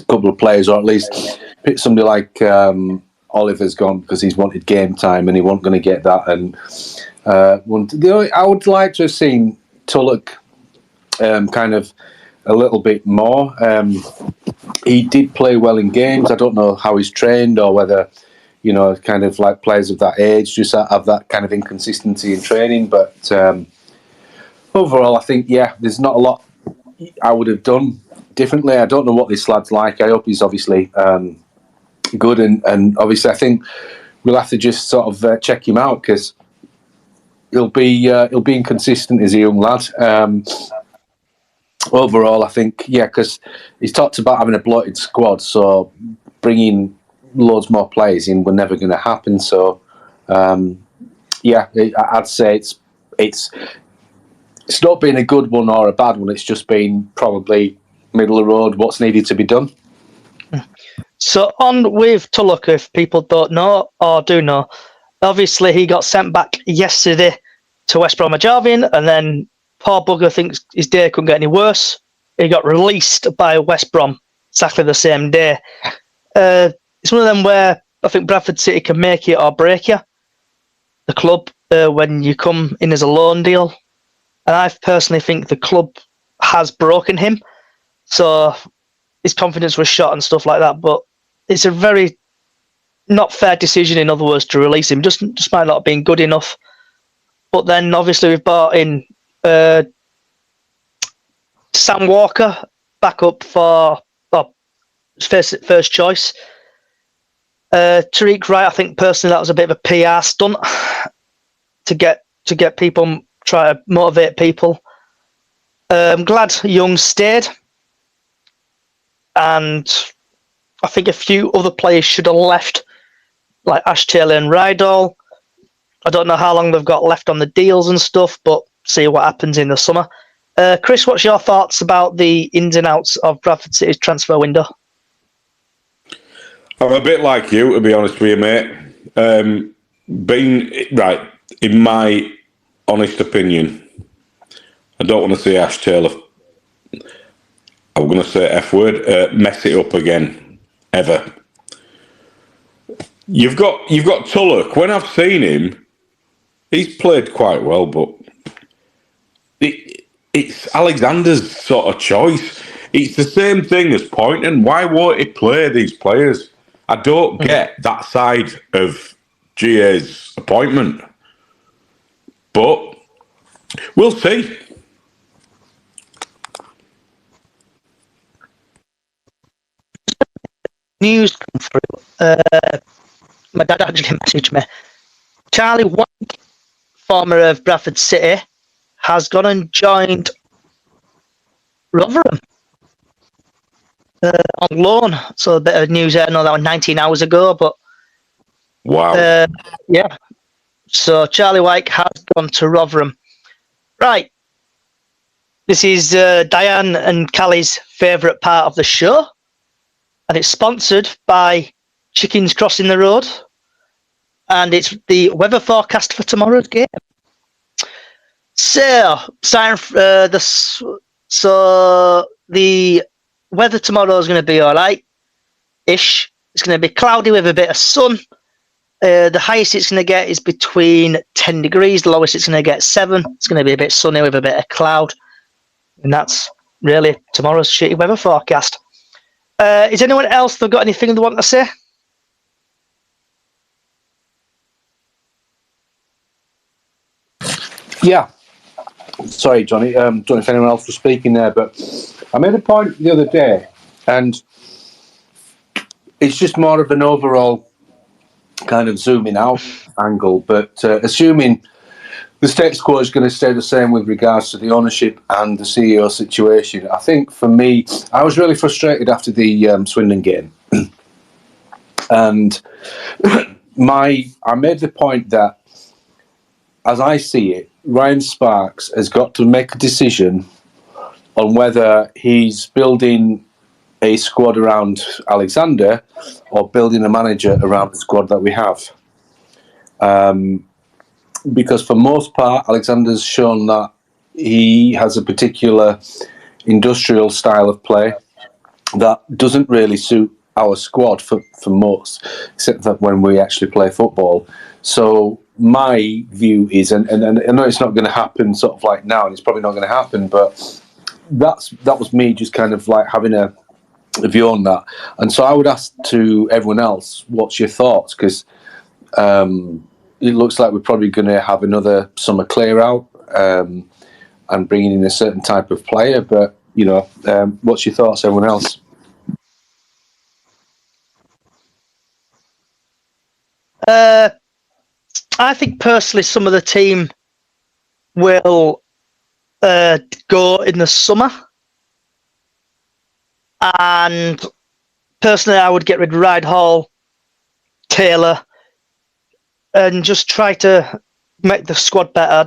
couple of players, or at least somebody like Oliver's gone because he's wanted game time and he wasn't going to get that. And I would like to have seen Tulloch kind of a little bit more. He did play well in games. I don't know how he's trained or whether, kind of like players of that age just have that kind of inconsistency in training. But overall, I think, there's not a lot I would have done differently. I don't know what this lad's like. I hope he's obviously good. And obviously, I think we'll have to just sort of check him out because he'll be inconsistent as a young lad. Overall, I think, because he's talked about having a bloated squad, so bringing loads more players in were never going to happen. So, I'd say it's not been a good one or a bad one. It's just been probably middle of the road, what's needed to be done. So on with Tulloch, if people don't know or do know, obviously he got sent back yesterday to West Bromwich Albion, and then poor bugger thinks his day couldn't get any worse. He got released by West Brom exactly the same day. It's one of them where I think Bradford City can make it or break you, the club, when you come in as a loan deal. And I personally think the club has broken him. So his confidence was shot and stuff like that. But it's a very not fair decision, in other words, to release him. Just might not have been good enough. But then obviously we've brought in Sam Walker back up for first choice. Tariq Wright, I think personally that was a bit of a PR stunt to get people, try to motivate people. I'm glad Young stayed, and I think a few other players should have left, like Ash Taylor and Rydal. I don't know how long they've got left on the deals and stuff, but see what happens in the summer. Chris, what's your thoughts about the ins and outs of Bradford City's transfer window? I'm a bit like you, to be honest with you, mate. Right, in my honest opinion, I don't want to say Ash Taylor. I'm going to say F word. Mess it up again, ever. You've got Tulloch. When I've seen him, he's played quite well, but it's Alexander's sort of choice. It's the same thing as Poynton. Why won't he play these players? I don't get that side of GA's appointment. But we'll see. News come through. My dad actually messaged me. Charlie White, former of Bradford City, has gone and joined Rotherham on loan. So a bit of news there. I know that was 19 hours ago, but wow. Yeah. So Charlie White has gone to Rotherham. Right. This is Diane and Callie's favourite part of the show, and it's sponsored by Chickens Crossing the Road, and it's the weather forecast for tomorrow's game. So, the weather tomorrow is going to be all right-ish. It's going to be cloudy with a bit of sun. The highest it's going to get is between 10 degrees. The lowest it's going to get 7. It's going to be a bit sunny with a bit of cloud. And that's really tomorrow's shitty weather forecast. Is anyone else that got anything they want to say? Yeah. Sorry, Johnny. Don't know if anyone else was speaking there, but I made a point the other day, and it's just more of an overall kind of zooming out angle. But assuming the status quo is going to stay the same with regards to the ownership and the CEO situation, I think for me, I was really frustrated after the Swindon game. And I made the point that, as I see it, Ryan Sparks has got to make a decision on whether he's building a squad around Alexander or building a manager around the squad that we have. Because for most part, Alexander's shown that he has a particular industrial style of play that doesn't really suit our squad for most, except that when we actually play football. So my view is, and I know it's not going to happen sort of like now, and it's probably not going to happen, but that was me just kind of like having a view on that. And so I would ask to everyone else, what's your thoughts? Because it looks like we're probably going to have another summer clear out and bringing in a certain type of player. But, what's your thoughts, everyone else? I think personally some of the team will go in the summer. And personally, I would get rid of Ride Hall, Taylor, and just try to make the squad better. I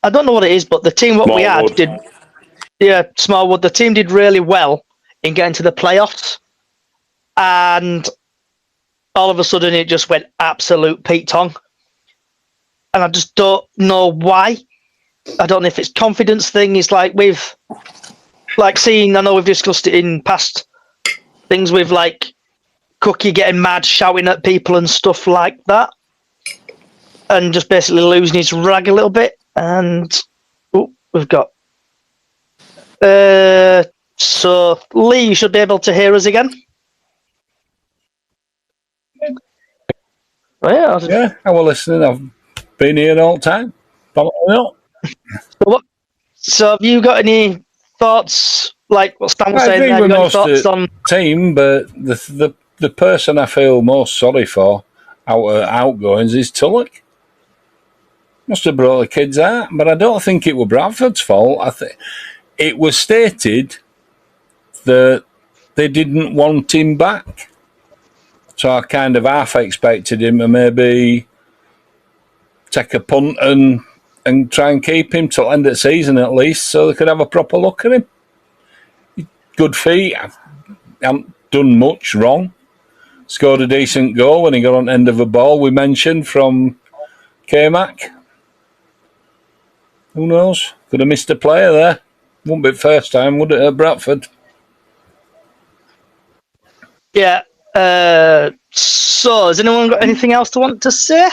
don't know what it is, but the team we had did, Smallwood. The team did really well in getting to the playoffs, and all of a sudden it just went absolute Pete Tong, and I just don't know why. I don't know if it's confidence thing. It's like I know we've discussed it in past things with like Cookie getting mad, shouting at people and stuff like that, and just basically losing his rag a little bit. And we've got so Lee, you should be able to hear us again. Yeah, I was listening. I've been here all the time. So have you got any thoughts, like what Stan was saying there? Have you got any thoughts on team? But the person I feel most sorry for out of outgoings is Tulloch. Must have brought the kids out, but I don't think it was Bradford's fault. I think it was stated that they didn't want him back. So I kind of half expected him to maybe take a punt and try and keep him till end of the season at least, so they could have a proper look at him. Good feet. Haven't done much wrong. Scored a decent goal when he got on the end of a ball we mentioned from K-Mac. Who knows? Could have missed a player there. Wouldn't be the first time, would it, at Bradford? Yeah. So has anyone got anything else to want to say?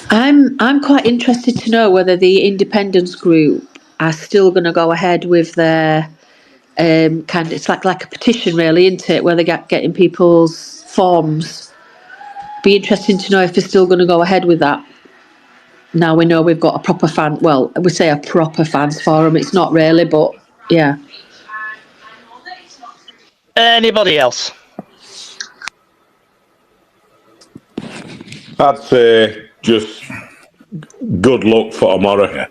I'm quite interested to know whether the independence group are still going to go ahead with their it's like a petition, really, isn't it? Where they getting people's forms. Be interesting to know if they're still going to go ahead with that. Now we know we've got a proper fan. Well, we say a proper fans forum. It's not really, but yeah. Anybody else? I'd say just good luck for tomorrow. Yeah.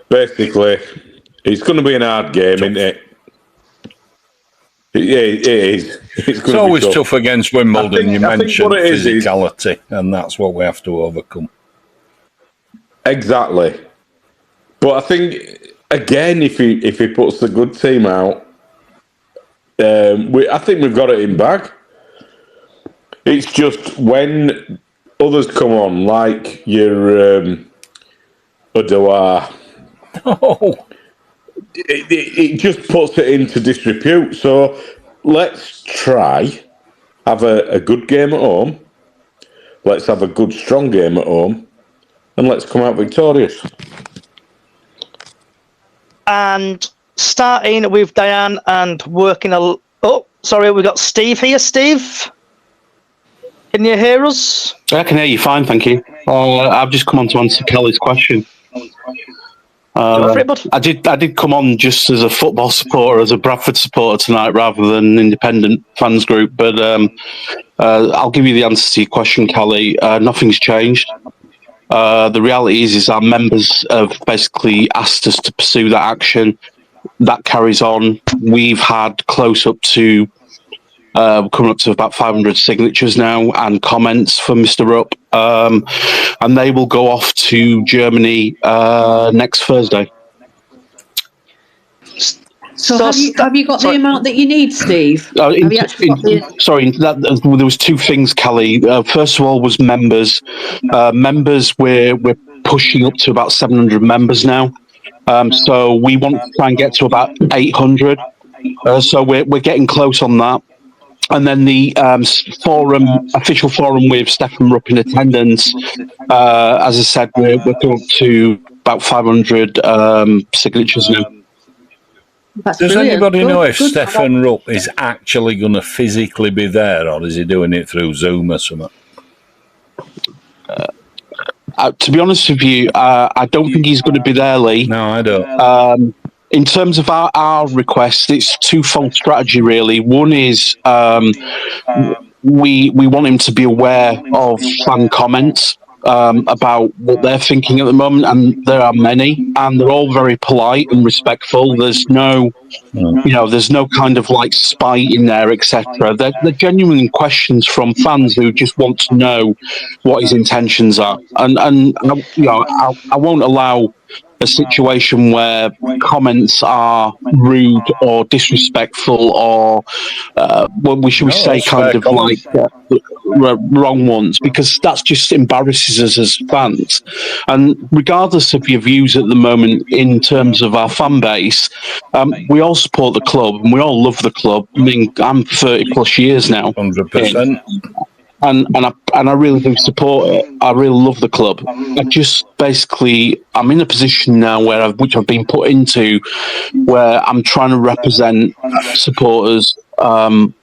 Basically, it's going to be an hard game, isn't it? Yeah, it is. It's always tough against Wimbledon. You mentioned physicality, is, and that's what we have to overcome. Exactly. But I think, again, if he puts the good team out, I think we've got it in bag. It's just when others come on, like your Odoa, it just puts it into disrepute. So let's try have a good game at home. Let's have a good, strong game at home, and let's come out victorious. And starting with Diane and working we've got Steve here. Steve, can you hear us? I can hear you fine, thank you. I've just come on to answer Kelly's question. I did come on just as a football supporter, as a Bradford supporter tonight, rather than an independent fans group. But I'll give you the answer to your question, Kelly. Nothing's changed. The reality is our members have basically asked us to pursue that action. That carries on. We've had close up to coming up to about 500 signatures now and comments for Mr. Rupp, and they will go off to Germany next Thursday. So have you got the amount that you need, Steve? Have you actually got there was two things, Kelly. First of all, was members. Members, we're pushing up to about 700 members now. So we want to try and get to about 800. So we're getting close on that. And then the official forum with Stefan Rupp in attendance. As I said, we're up to about 500 signatures now. That's Does brilliant. anybody know if Stefan Rupp is actually going to physically be there, or is he doing it through Zoom or something? To be honest with you, I don't think he's going to be there, Lee. No, I don't. In terms of our request, it's twofold strategy, really. One is we want him to be aware of fan comments about what they're thinking at the moment, and there are many, and they're all very polite and respectful. There's no, there's no kind of like spite in there, etc. They're genuine questions from fans who just want to know what his intentions are, and I won't allow a situation where comments are rude or disrespectful or wrong ones, because that's just embarrasses us as fans. And regardless of your views at the moment in terms of our fan base, we all support the club and we all love the club. I mean, I'm 30 plus years now. 100%. And I really do support it. I really love the club. I just I'm in a position now which I've been put into, where I'm trying to represent supporters and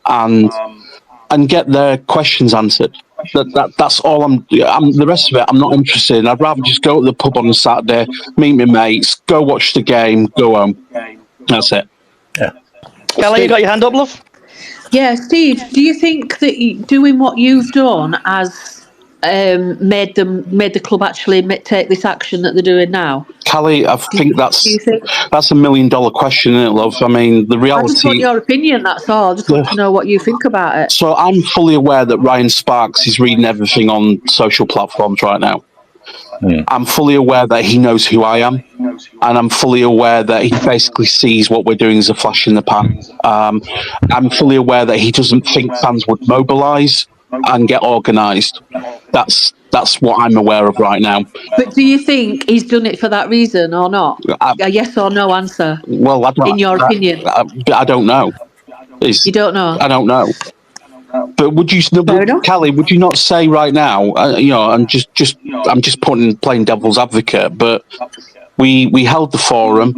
get their questions answered. That's all the rest of it, I'm not interested in. I'd rather just go to the pub on a Saturday, meet my mates, go watch the game, go home. That's it. Yeah. Kelly, you got your hand up, love? Yeah, Steve, do you think that doing what you've done has made the club actually take this action that they're doing now? Callie, I think that's a $1 million question, isn't it, love? I mean, the reality... I just want your opinion, that's all. I just want to know what you think about it. So I'm fully aware that Ryan Sparks is reading everything on social platforms right now. I'm fully aware that he knows who I am, and I'm fully aware that he basically sees what we're doing as a flash in the pan. I'm fully aware that he doesn't think fans would mobilise and get organised. That's what I'm aware of right now. But do you think he's done it for that reason or not? A yes or no answer. Well, in your opinion, I don't know. You don't know. I don't know. But Callie, would you not say right now, and I'm just playing devil's advocate, but we held the forum.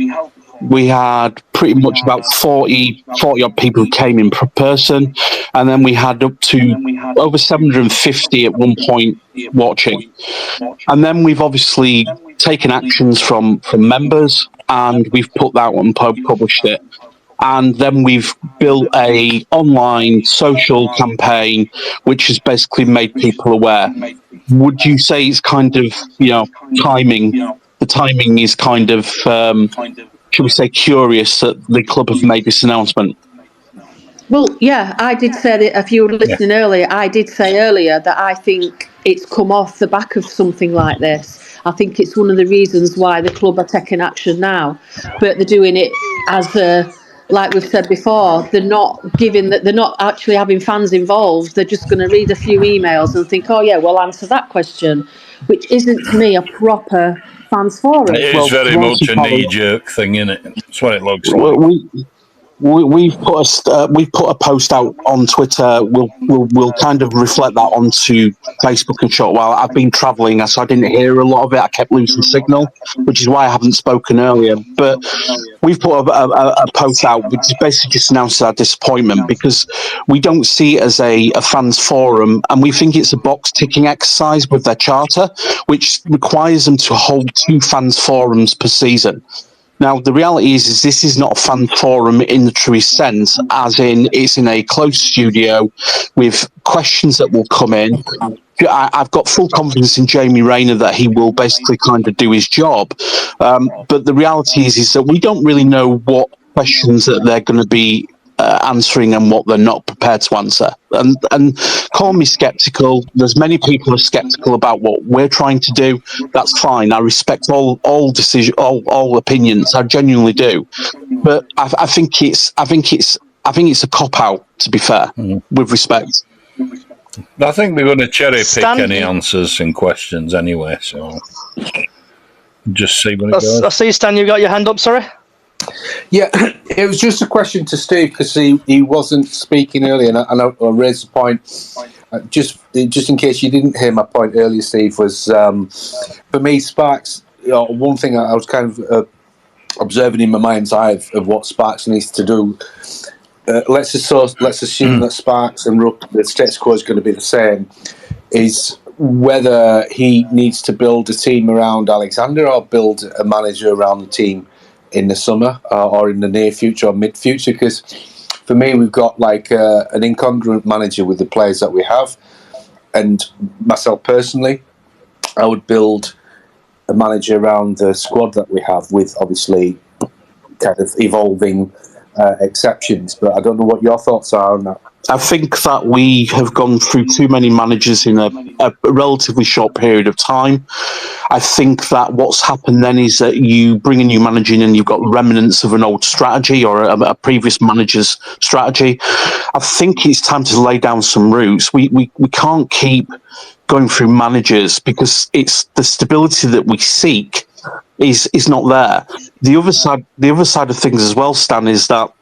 We had pretty much about 40 odd people who came in per person, and then we had up to over 750 at one point watching. And then we've obviously taken actions from members, and we've put that one, published it. And then we've built a online social campaign, which has basically made people aware. Would you say it's kind of, timing? The timing is kind of, should we say, curious that the club have made this announcement? Well, yeah, I did say that if you were listening earlier, I did say earlier that I think it's come off the back of something like this. I think it's one of the reasons why the club are taking action now, but they're doing it as like we've said before, they're not actually having fans involved. They're just going to read a few emails and think, oh yeah, we'll answer that question, which isn't to me a proper fans forum. It is very much a knee-jerk thing, isn't it? That's what it looks like. We've put a post out on Twitter. We'll kind of reflect that onto Facebook and short while. I've been travelling, so I didn't hear a lot of it. I kept losing signal, which is why I haven't spoken earlier. But we've put a post out which basically just announces our disappointment, because we don't see it as a fans forum, and we think it's a box ticking exercise with their charter, which requires them to hold 2 fans forums per season. Now, the reality is this is not a fan forum in the truest sense, as in it's in a closed studio with questions that will come in. I've got full confidence in Jamie Rayner that he will basically kind of do his job. But the reality is that we don't really know what questions that they're going to be answering and what they're not prepared to answer. And call me sceptical. There's many people who are sceptical about what we're trying to do. That's fine. I respect all decision, all opinions. I genuinely do. But I think it's a cop out. To be fair, with respect. I think they're going to cherry pick Stan, any answers and questions anyway, so just see when it goes. I see, Stan, you got your hand up, sorry? Yeah, it was just a question to Steve because he wasn't speaking earlier, and I raised the point. Just in case you didn't hear my point earlier, Steve, was for me, Sparks. One thing I was kind of observing in my mind's eye of what Sparks needs to do. Let's assume that Sparks and Ruck, the status quo is going to be the same. Is whether he needs to build a team around Alexander or build a manager around the team in the summer or in the near future or mid future. Because for me, we've got like an incongruent manager with the players that we have, and myself personally, I would build a manager around the squad that we have, with obviously kind of evolving exceptions. But I don't know what your thoughts are on that. I think that we have gone through too many managers in a relatively short period of time. I think that what's happened then is that you bring a new manager in and you've got remnants of an old strategy or a previous manager's strategy. I think it's time to lay down some roots. We can't keep going through managers because it's the stability that we seek is not there. The other side of things as well, Stan, is that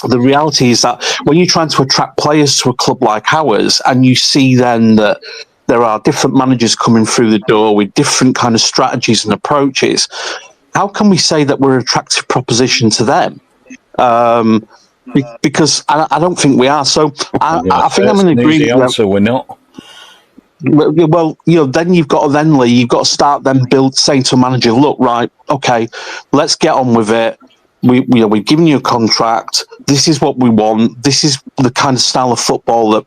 the reality is that when you're trying to attract players to a club like ours, and you see then that there are different managers coming through the door with different kind of strategies and approaches, how can we say that we're an attractive proposition to them? Because I don't think we are. So I think I'm in agreement. The answer, we're not. Well, then you've got to start saying to a manager, look, right, okay, let's get on with it. We've given you a contract. This is what we want. This is the kind of style of football that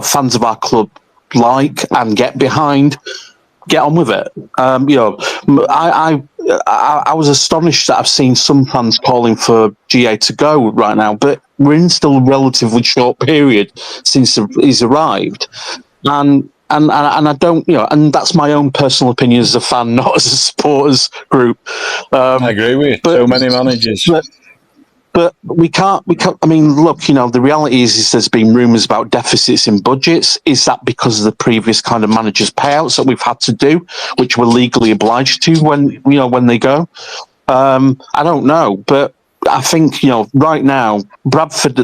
fans of our club like and get behind. Get on with it. I was astonished that I've seen some fans calling for GA to go right now, but we're in still a relatively short period since he's arrived, and I don't, and that's my own personal opinion as a fan, not as a supporters group. I agree with you. Too many managers. But we can't. I mean, look, the reality is there's been rumours about deficits in budgets. Is that because of the previous kind of managers' payouts that we've had to do, which we're legally obliged to when they go? I don't know, but I think right now, Bradford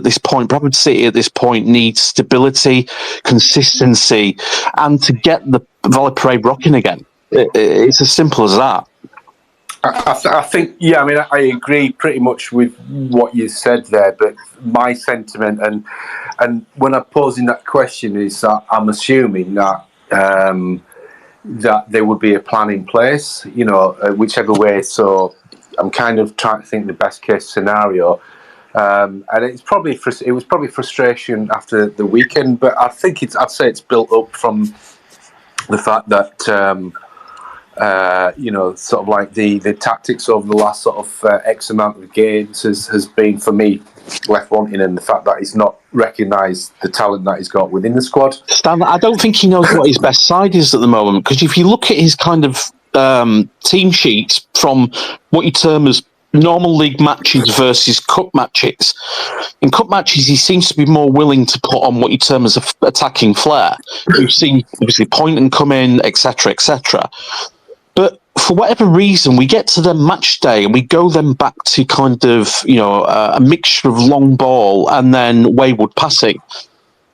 City at this point needs stability, consistency, and to get the Valley Parade rocking again. It's as simple as that. I think, yeah, I mean, I agree pretty much with what you said there, but my sentiment and when I'm posing that question is that I'm assuming that that there would be a plan in place, whichever way. So I'm kind of trying to think the best case scenario, and it was probably frustration after the weekend, but I'd say it's built up from the fact that. Sort of like the tactics over the last sort of X amount of games has been, for me, left wanting, and the fact that he's not recognised the talent that he's got within the squad. Stan, I don't think he knows what his best side is at the moment, because if you look at his kind of team sheets from what you term as normal league matches versus cup matches, in cup matches he seems to be more willing to put on what you term as attacking flair. You've seen obviously Poynton come in, etc., etc. But for whatever reason, we get to the match day and we go then back to kind of, a mixture of long ball and then wayward passing.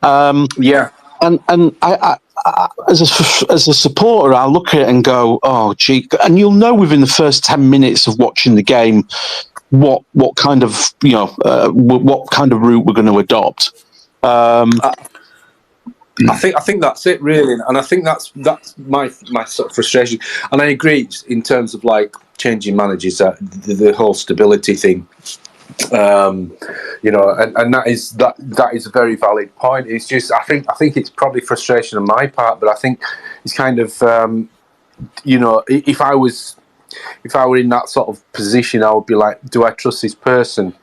Yeah. And I as a supporter, I look at it and go, oh, gee. And you'll know within the first 10 minutes of watching the game what kind of, what kind of route we're going to adopt. I think that's it, really, and I think that's my sort of frustration. And I agree in terms of like changing managers, that the whole stability thing, and that is a very valid point. It's just I think it's probably frustration on my part, but I think it's kind of if I were in that sort of position, I would be like, do I trust this person?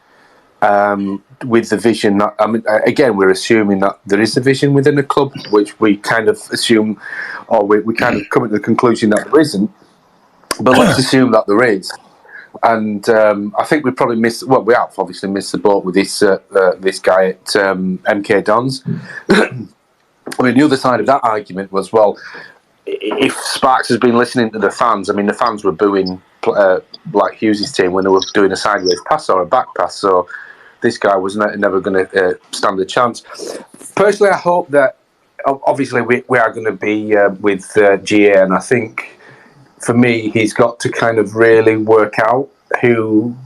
But with the vision that, I mean, again, we're assuming that there is a vision within the club, which we kind of assume, or we kind of come to the conclusion that there isn't. But let's assume that there is. And I think we probably missed. Well, we have obviously missed the boat with this this guy at MK Dons. I mean, the other side of that argument was, well, if Sparks has been listening to the fans, I mean, the fans were booing like Hughes' team when they were doing a sideways pass or a back pass. So this guy was never going to stand a chance. Personally, I hope that obviously we are going to be with GA, and I think for me, he's got to kind of really work out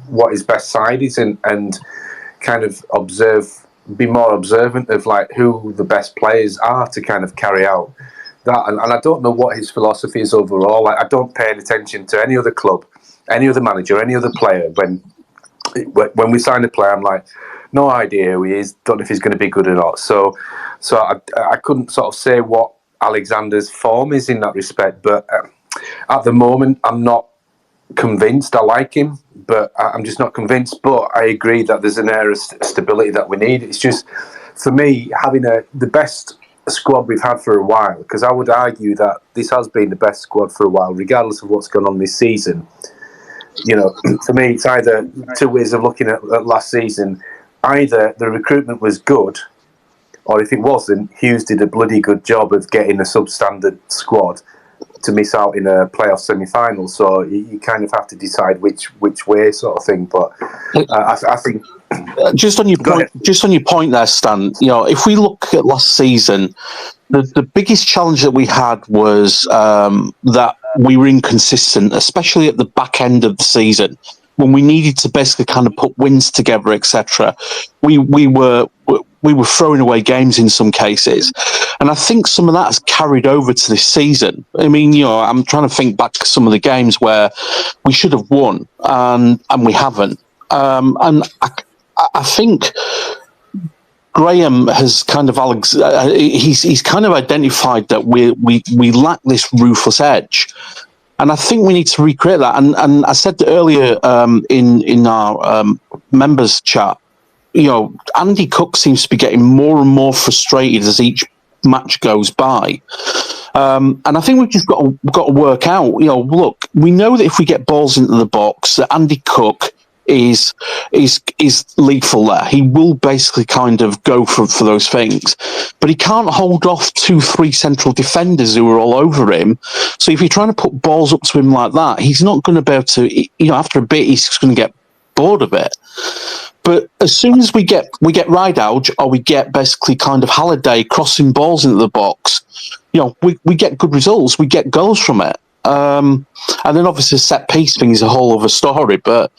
what his best side is, and kind of be more observant of like who the best players are to kind of carry out that. And I don't know what his philosophy is overall. Like, I don't pay any attention to any other club, any other manager, any other player. When we sign a player, I'm like, no idea who he is. Don't know if he's going to be good or not. So I couldn't sort of say what Alexander's form is in that respect. But at the moment, I'm not convinced. I like him, but I'm just not convinced. But I agree that there's an air of stability that we need. It's just, for me, having the best squad we've had for a while, because I would argue that this has been the best squad for a while, regardless of what's gone on this season. You know, for me, it's either two ways of looking at last season. Either the recruitment was good, or if it wasn't, Hughes did a bloody good job of getting a substandard squad to miss out in a playoff semi-final. So you kind of have to decide which way, sort of thing. But I think just on your point there, Stan. You know, if we look at last season, the biggest challenge that we had was that we were inconsistent, especially at the back end of the season when we needed to basically kind of put wins together, etc. We were throwing away games in some cases, and I think some of that has carried over to this season. I mean, you know, I'm trying to think back to some of the games where we should have won and we haven't. And I think Graham has kind of he's kind of identified that we lack this ruthless edge, and I think we need to recreate that. And I said earlier in our members chat, you know, Andy Cook seems to be getting more and more frustrated as each match goes by, and I think we've just got to work out. You know, look, we know that if we get balls into the box, that Andy Cook is lethal there. He will basically kind of go for those things, but he can't hold off 2-3 central defenders who are all over him. So if you're trying to put balls up to him like that, he's not going to be able to. You know, after a bit, he's just going to get bored of it. But as soon as we get Rideout, or we get basically kind of Halliday crossing balls into the box, you know, we get good results. We get goals from it. And then obviously the set piece thing is a whole other story. But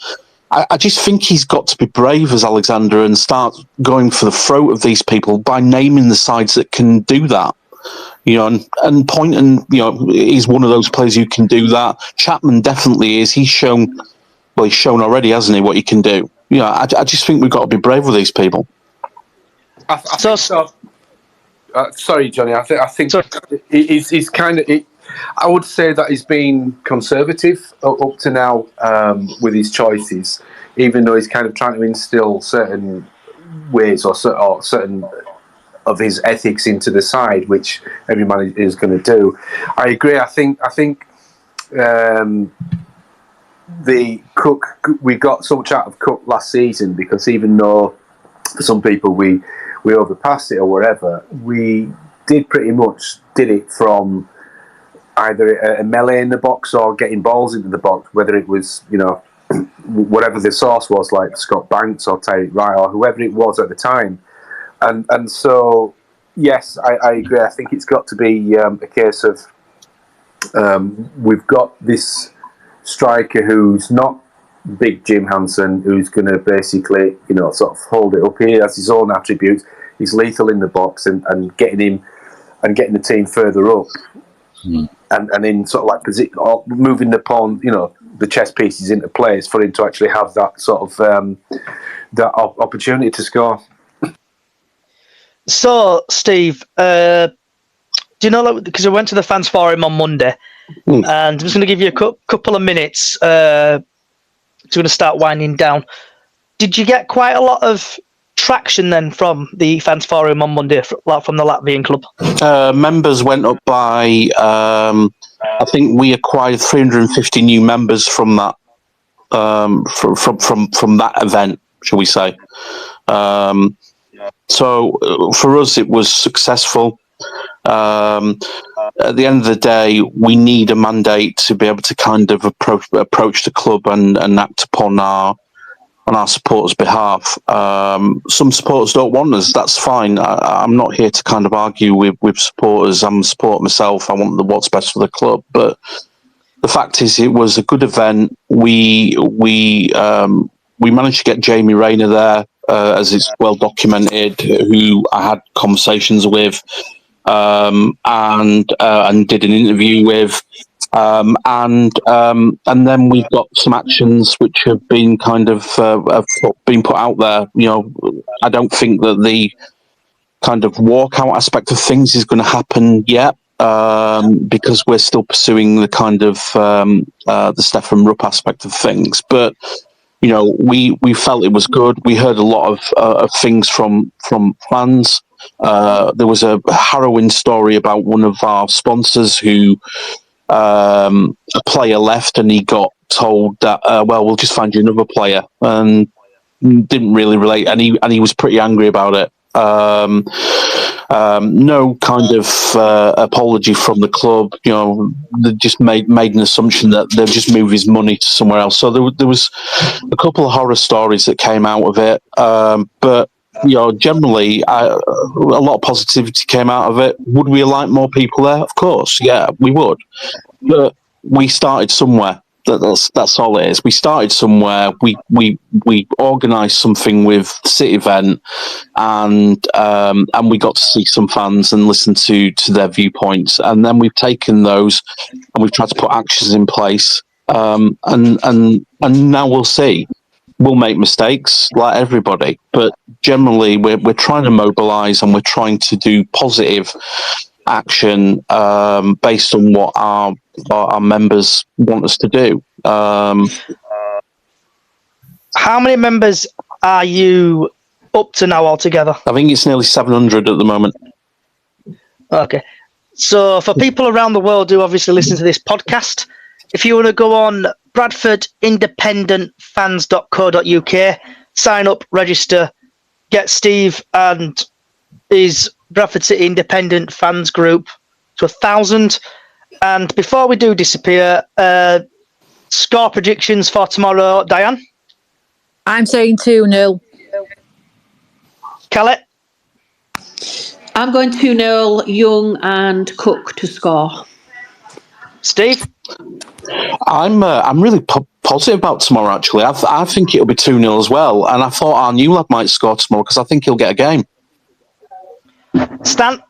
I just think he's got to be brave as Alexander and start going for the throat of these people by naming the sides that can do that. You know, and Poynton, you know, he's one of those players who can do that. Chapman definitely is. He's shown already, hasn't he, what he can do. You know, I just think we've got to be brave with these people. Sorry, Johnny. I think he's kind of. I would say that he's been conservative up to now with his choices, even though he's kind of trying to instill certain ways or certain of his ethics into the side, which every man is going to do. I agree. I think the Cook, we got so much out of Cook last season because even though for some people we overpassed it or whatever, we did it from either a melee in the box or getting balls into the box, whether it was, you know, whatever the source was, like Scott Banks or Tyreek Wright or whoever it was at the time. And so, yes, I agree. I think it's got to be a case of we've got this striker who's not big Jim Hansen, who's going to basically, you know, sort of hold it up. He has his own attributes. He's lethal in the box and getting him and getting the team further up. And in sort of like position, or moving the pawn, you know, the chess pieces into place for him to actually have that sort of that opportunity to score. So, Steve, do you know, like, because I went to the fans forum on Monday, and I'm just going to give you a couple of minutes to start winding down. Did you get quite a lot of traction then from the fans forum on Monday from the Latvian club? Members went up by, I think we acquired 350 new members from that, from that event, shall we say. So for us, it was successful. At the end of the day, we need a mandate to be able to kind of approach the club and act upon our supporters' behalf. Some supporters don't want us. That's fine. I'm not here to kind of argue with supporters. I'm a supporter myself. I want what's best for the club. But the fact is, it was a good event. We managed to get Jamie Rayner there, as it's well documented, who I had conversations with, and did an interview with. And then we've got some actions which have been kind of been put out there. I don't think that the kind of walkout aspect of things is going to happen yet, because we're still pursuing the kind of the Stefan Rupp aspect of things. But we felt it was good. We heard a lot of things from fans. There was a harrowing story about one of our sponsors who. A player left and he got told that we'll just find you another player, and didn't really relate, and he was pretty angry about it. No kind of apology from the club. They just made an assumption that they'll just move his money to somewhere else. So there was a couple of horror stories that came out of it, but generally, a lot of positivity came out of it. Would we like more people there? Of course, yeah, we would. But we started somewhere. That's all it is. We started somewhere. We organised something with the City event, and we got to see some fans and listen to their viewpoints. And then we've taken those and we've tried to put actions in place. And now we'll see. We'll make mistakes like everybody, but generally we're trying to mobilise and we're trying to do positive action based on what our members want us to do. How many members are you up to now altogether? I think it's nearly 700 at the moment. Okay. So for people around the world who obviously listen to this podcast, if you want to go on bradfordindependentfans.co.uk, sign up, register, get Steve and his Bradford City Independent Fans group to 1,000. And before we do disappear, score predictions for tomorrow, Diane? I'm saying 2-0. Kelly? I'm going 2-0, Young and Cook to score. Steve? I'm really positive about tomorrow, actually. I think it'll be 2-0 as well. And I thought our new lad might score tomorrow because I think he'll get a game. Stan?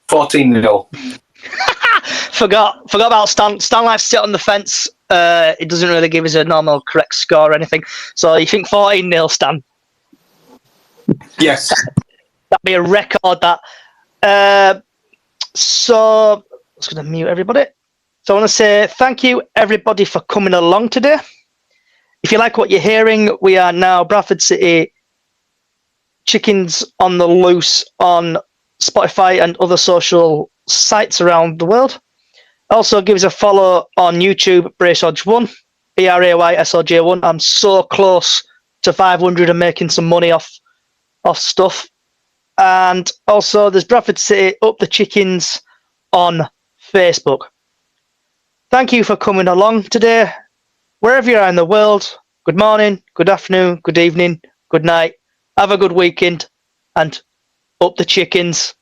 14-0. Forgot about Stan. Stan likes to sit on the fence. It doesn't really give us a normal correct score or anything. So you think 14-0, Stan? Yes. That'd be a record, that. So I was going to mute everybody. So I want to say thank you, everybody, for coming along today. If you like what you're hearing, we are now Bradford City Chickens on the Loose on Spotify and other social sites around the world. Also, give us a follow on YouTube, Braysodge1, BRAYSOJ1. I'm so close to 500 and making some money off stuff. And also, there's Bradford City Up the Chickens on Facebook. Thank you for coming along today. Wherever you are in the world, good morning, good afternoon, good evening, good night. Have a good weekend, and up the chickens.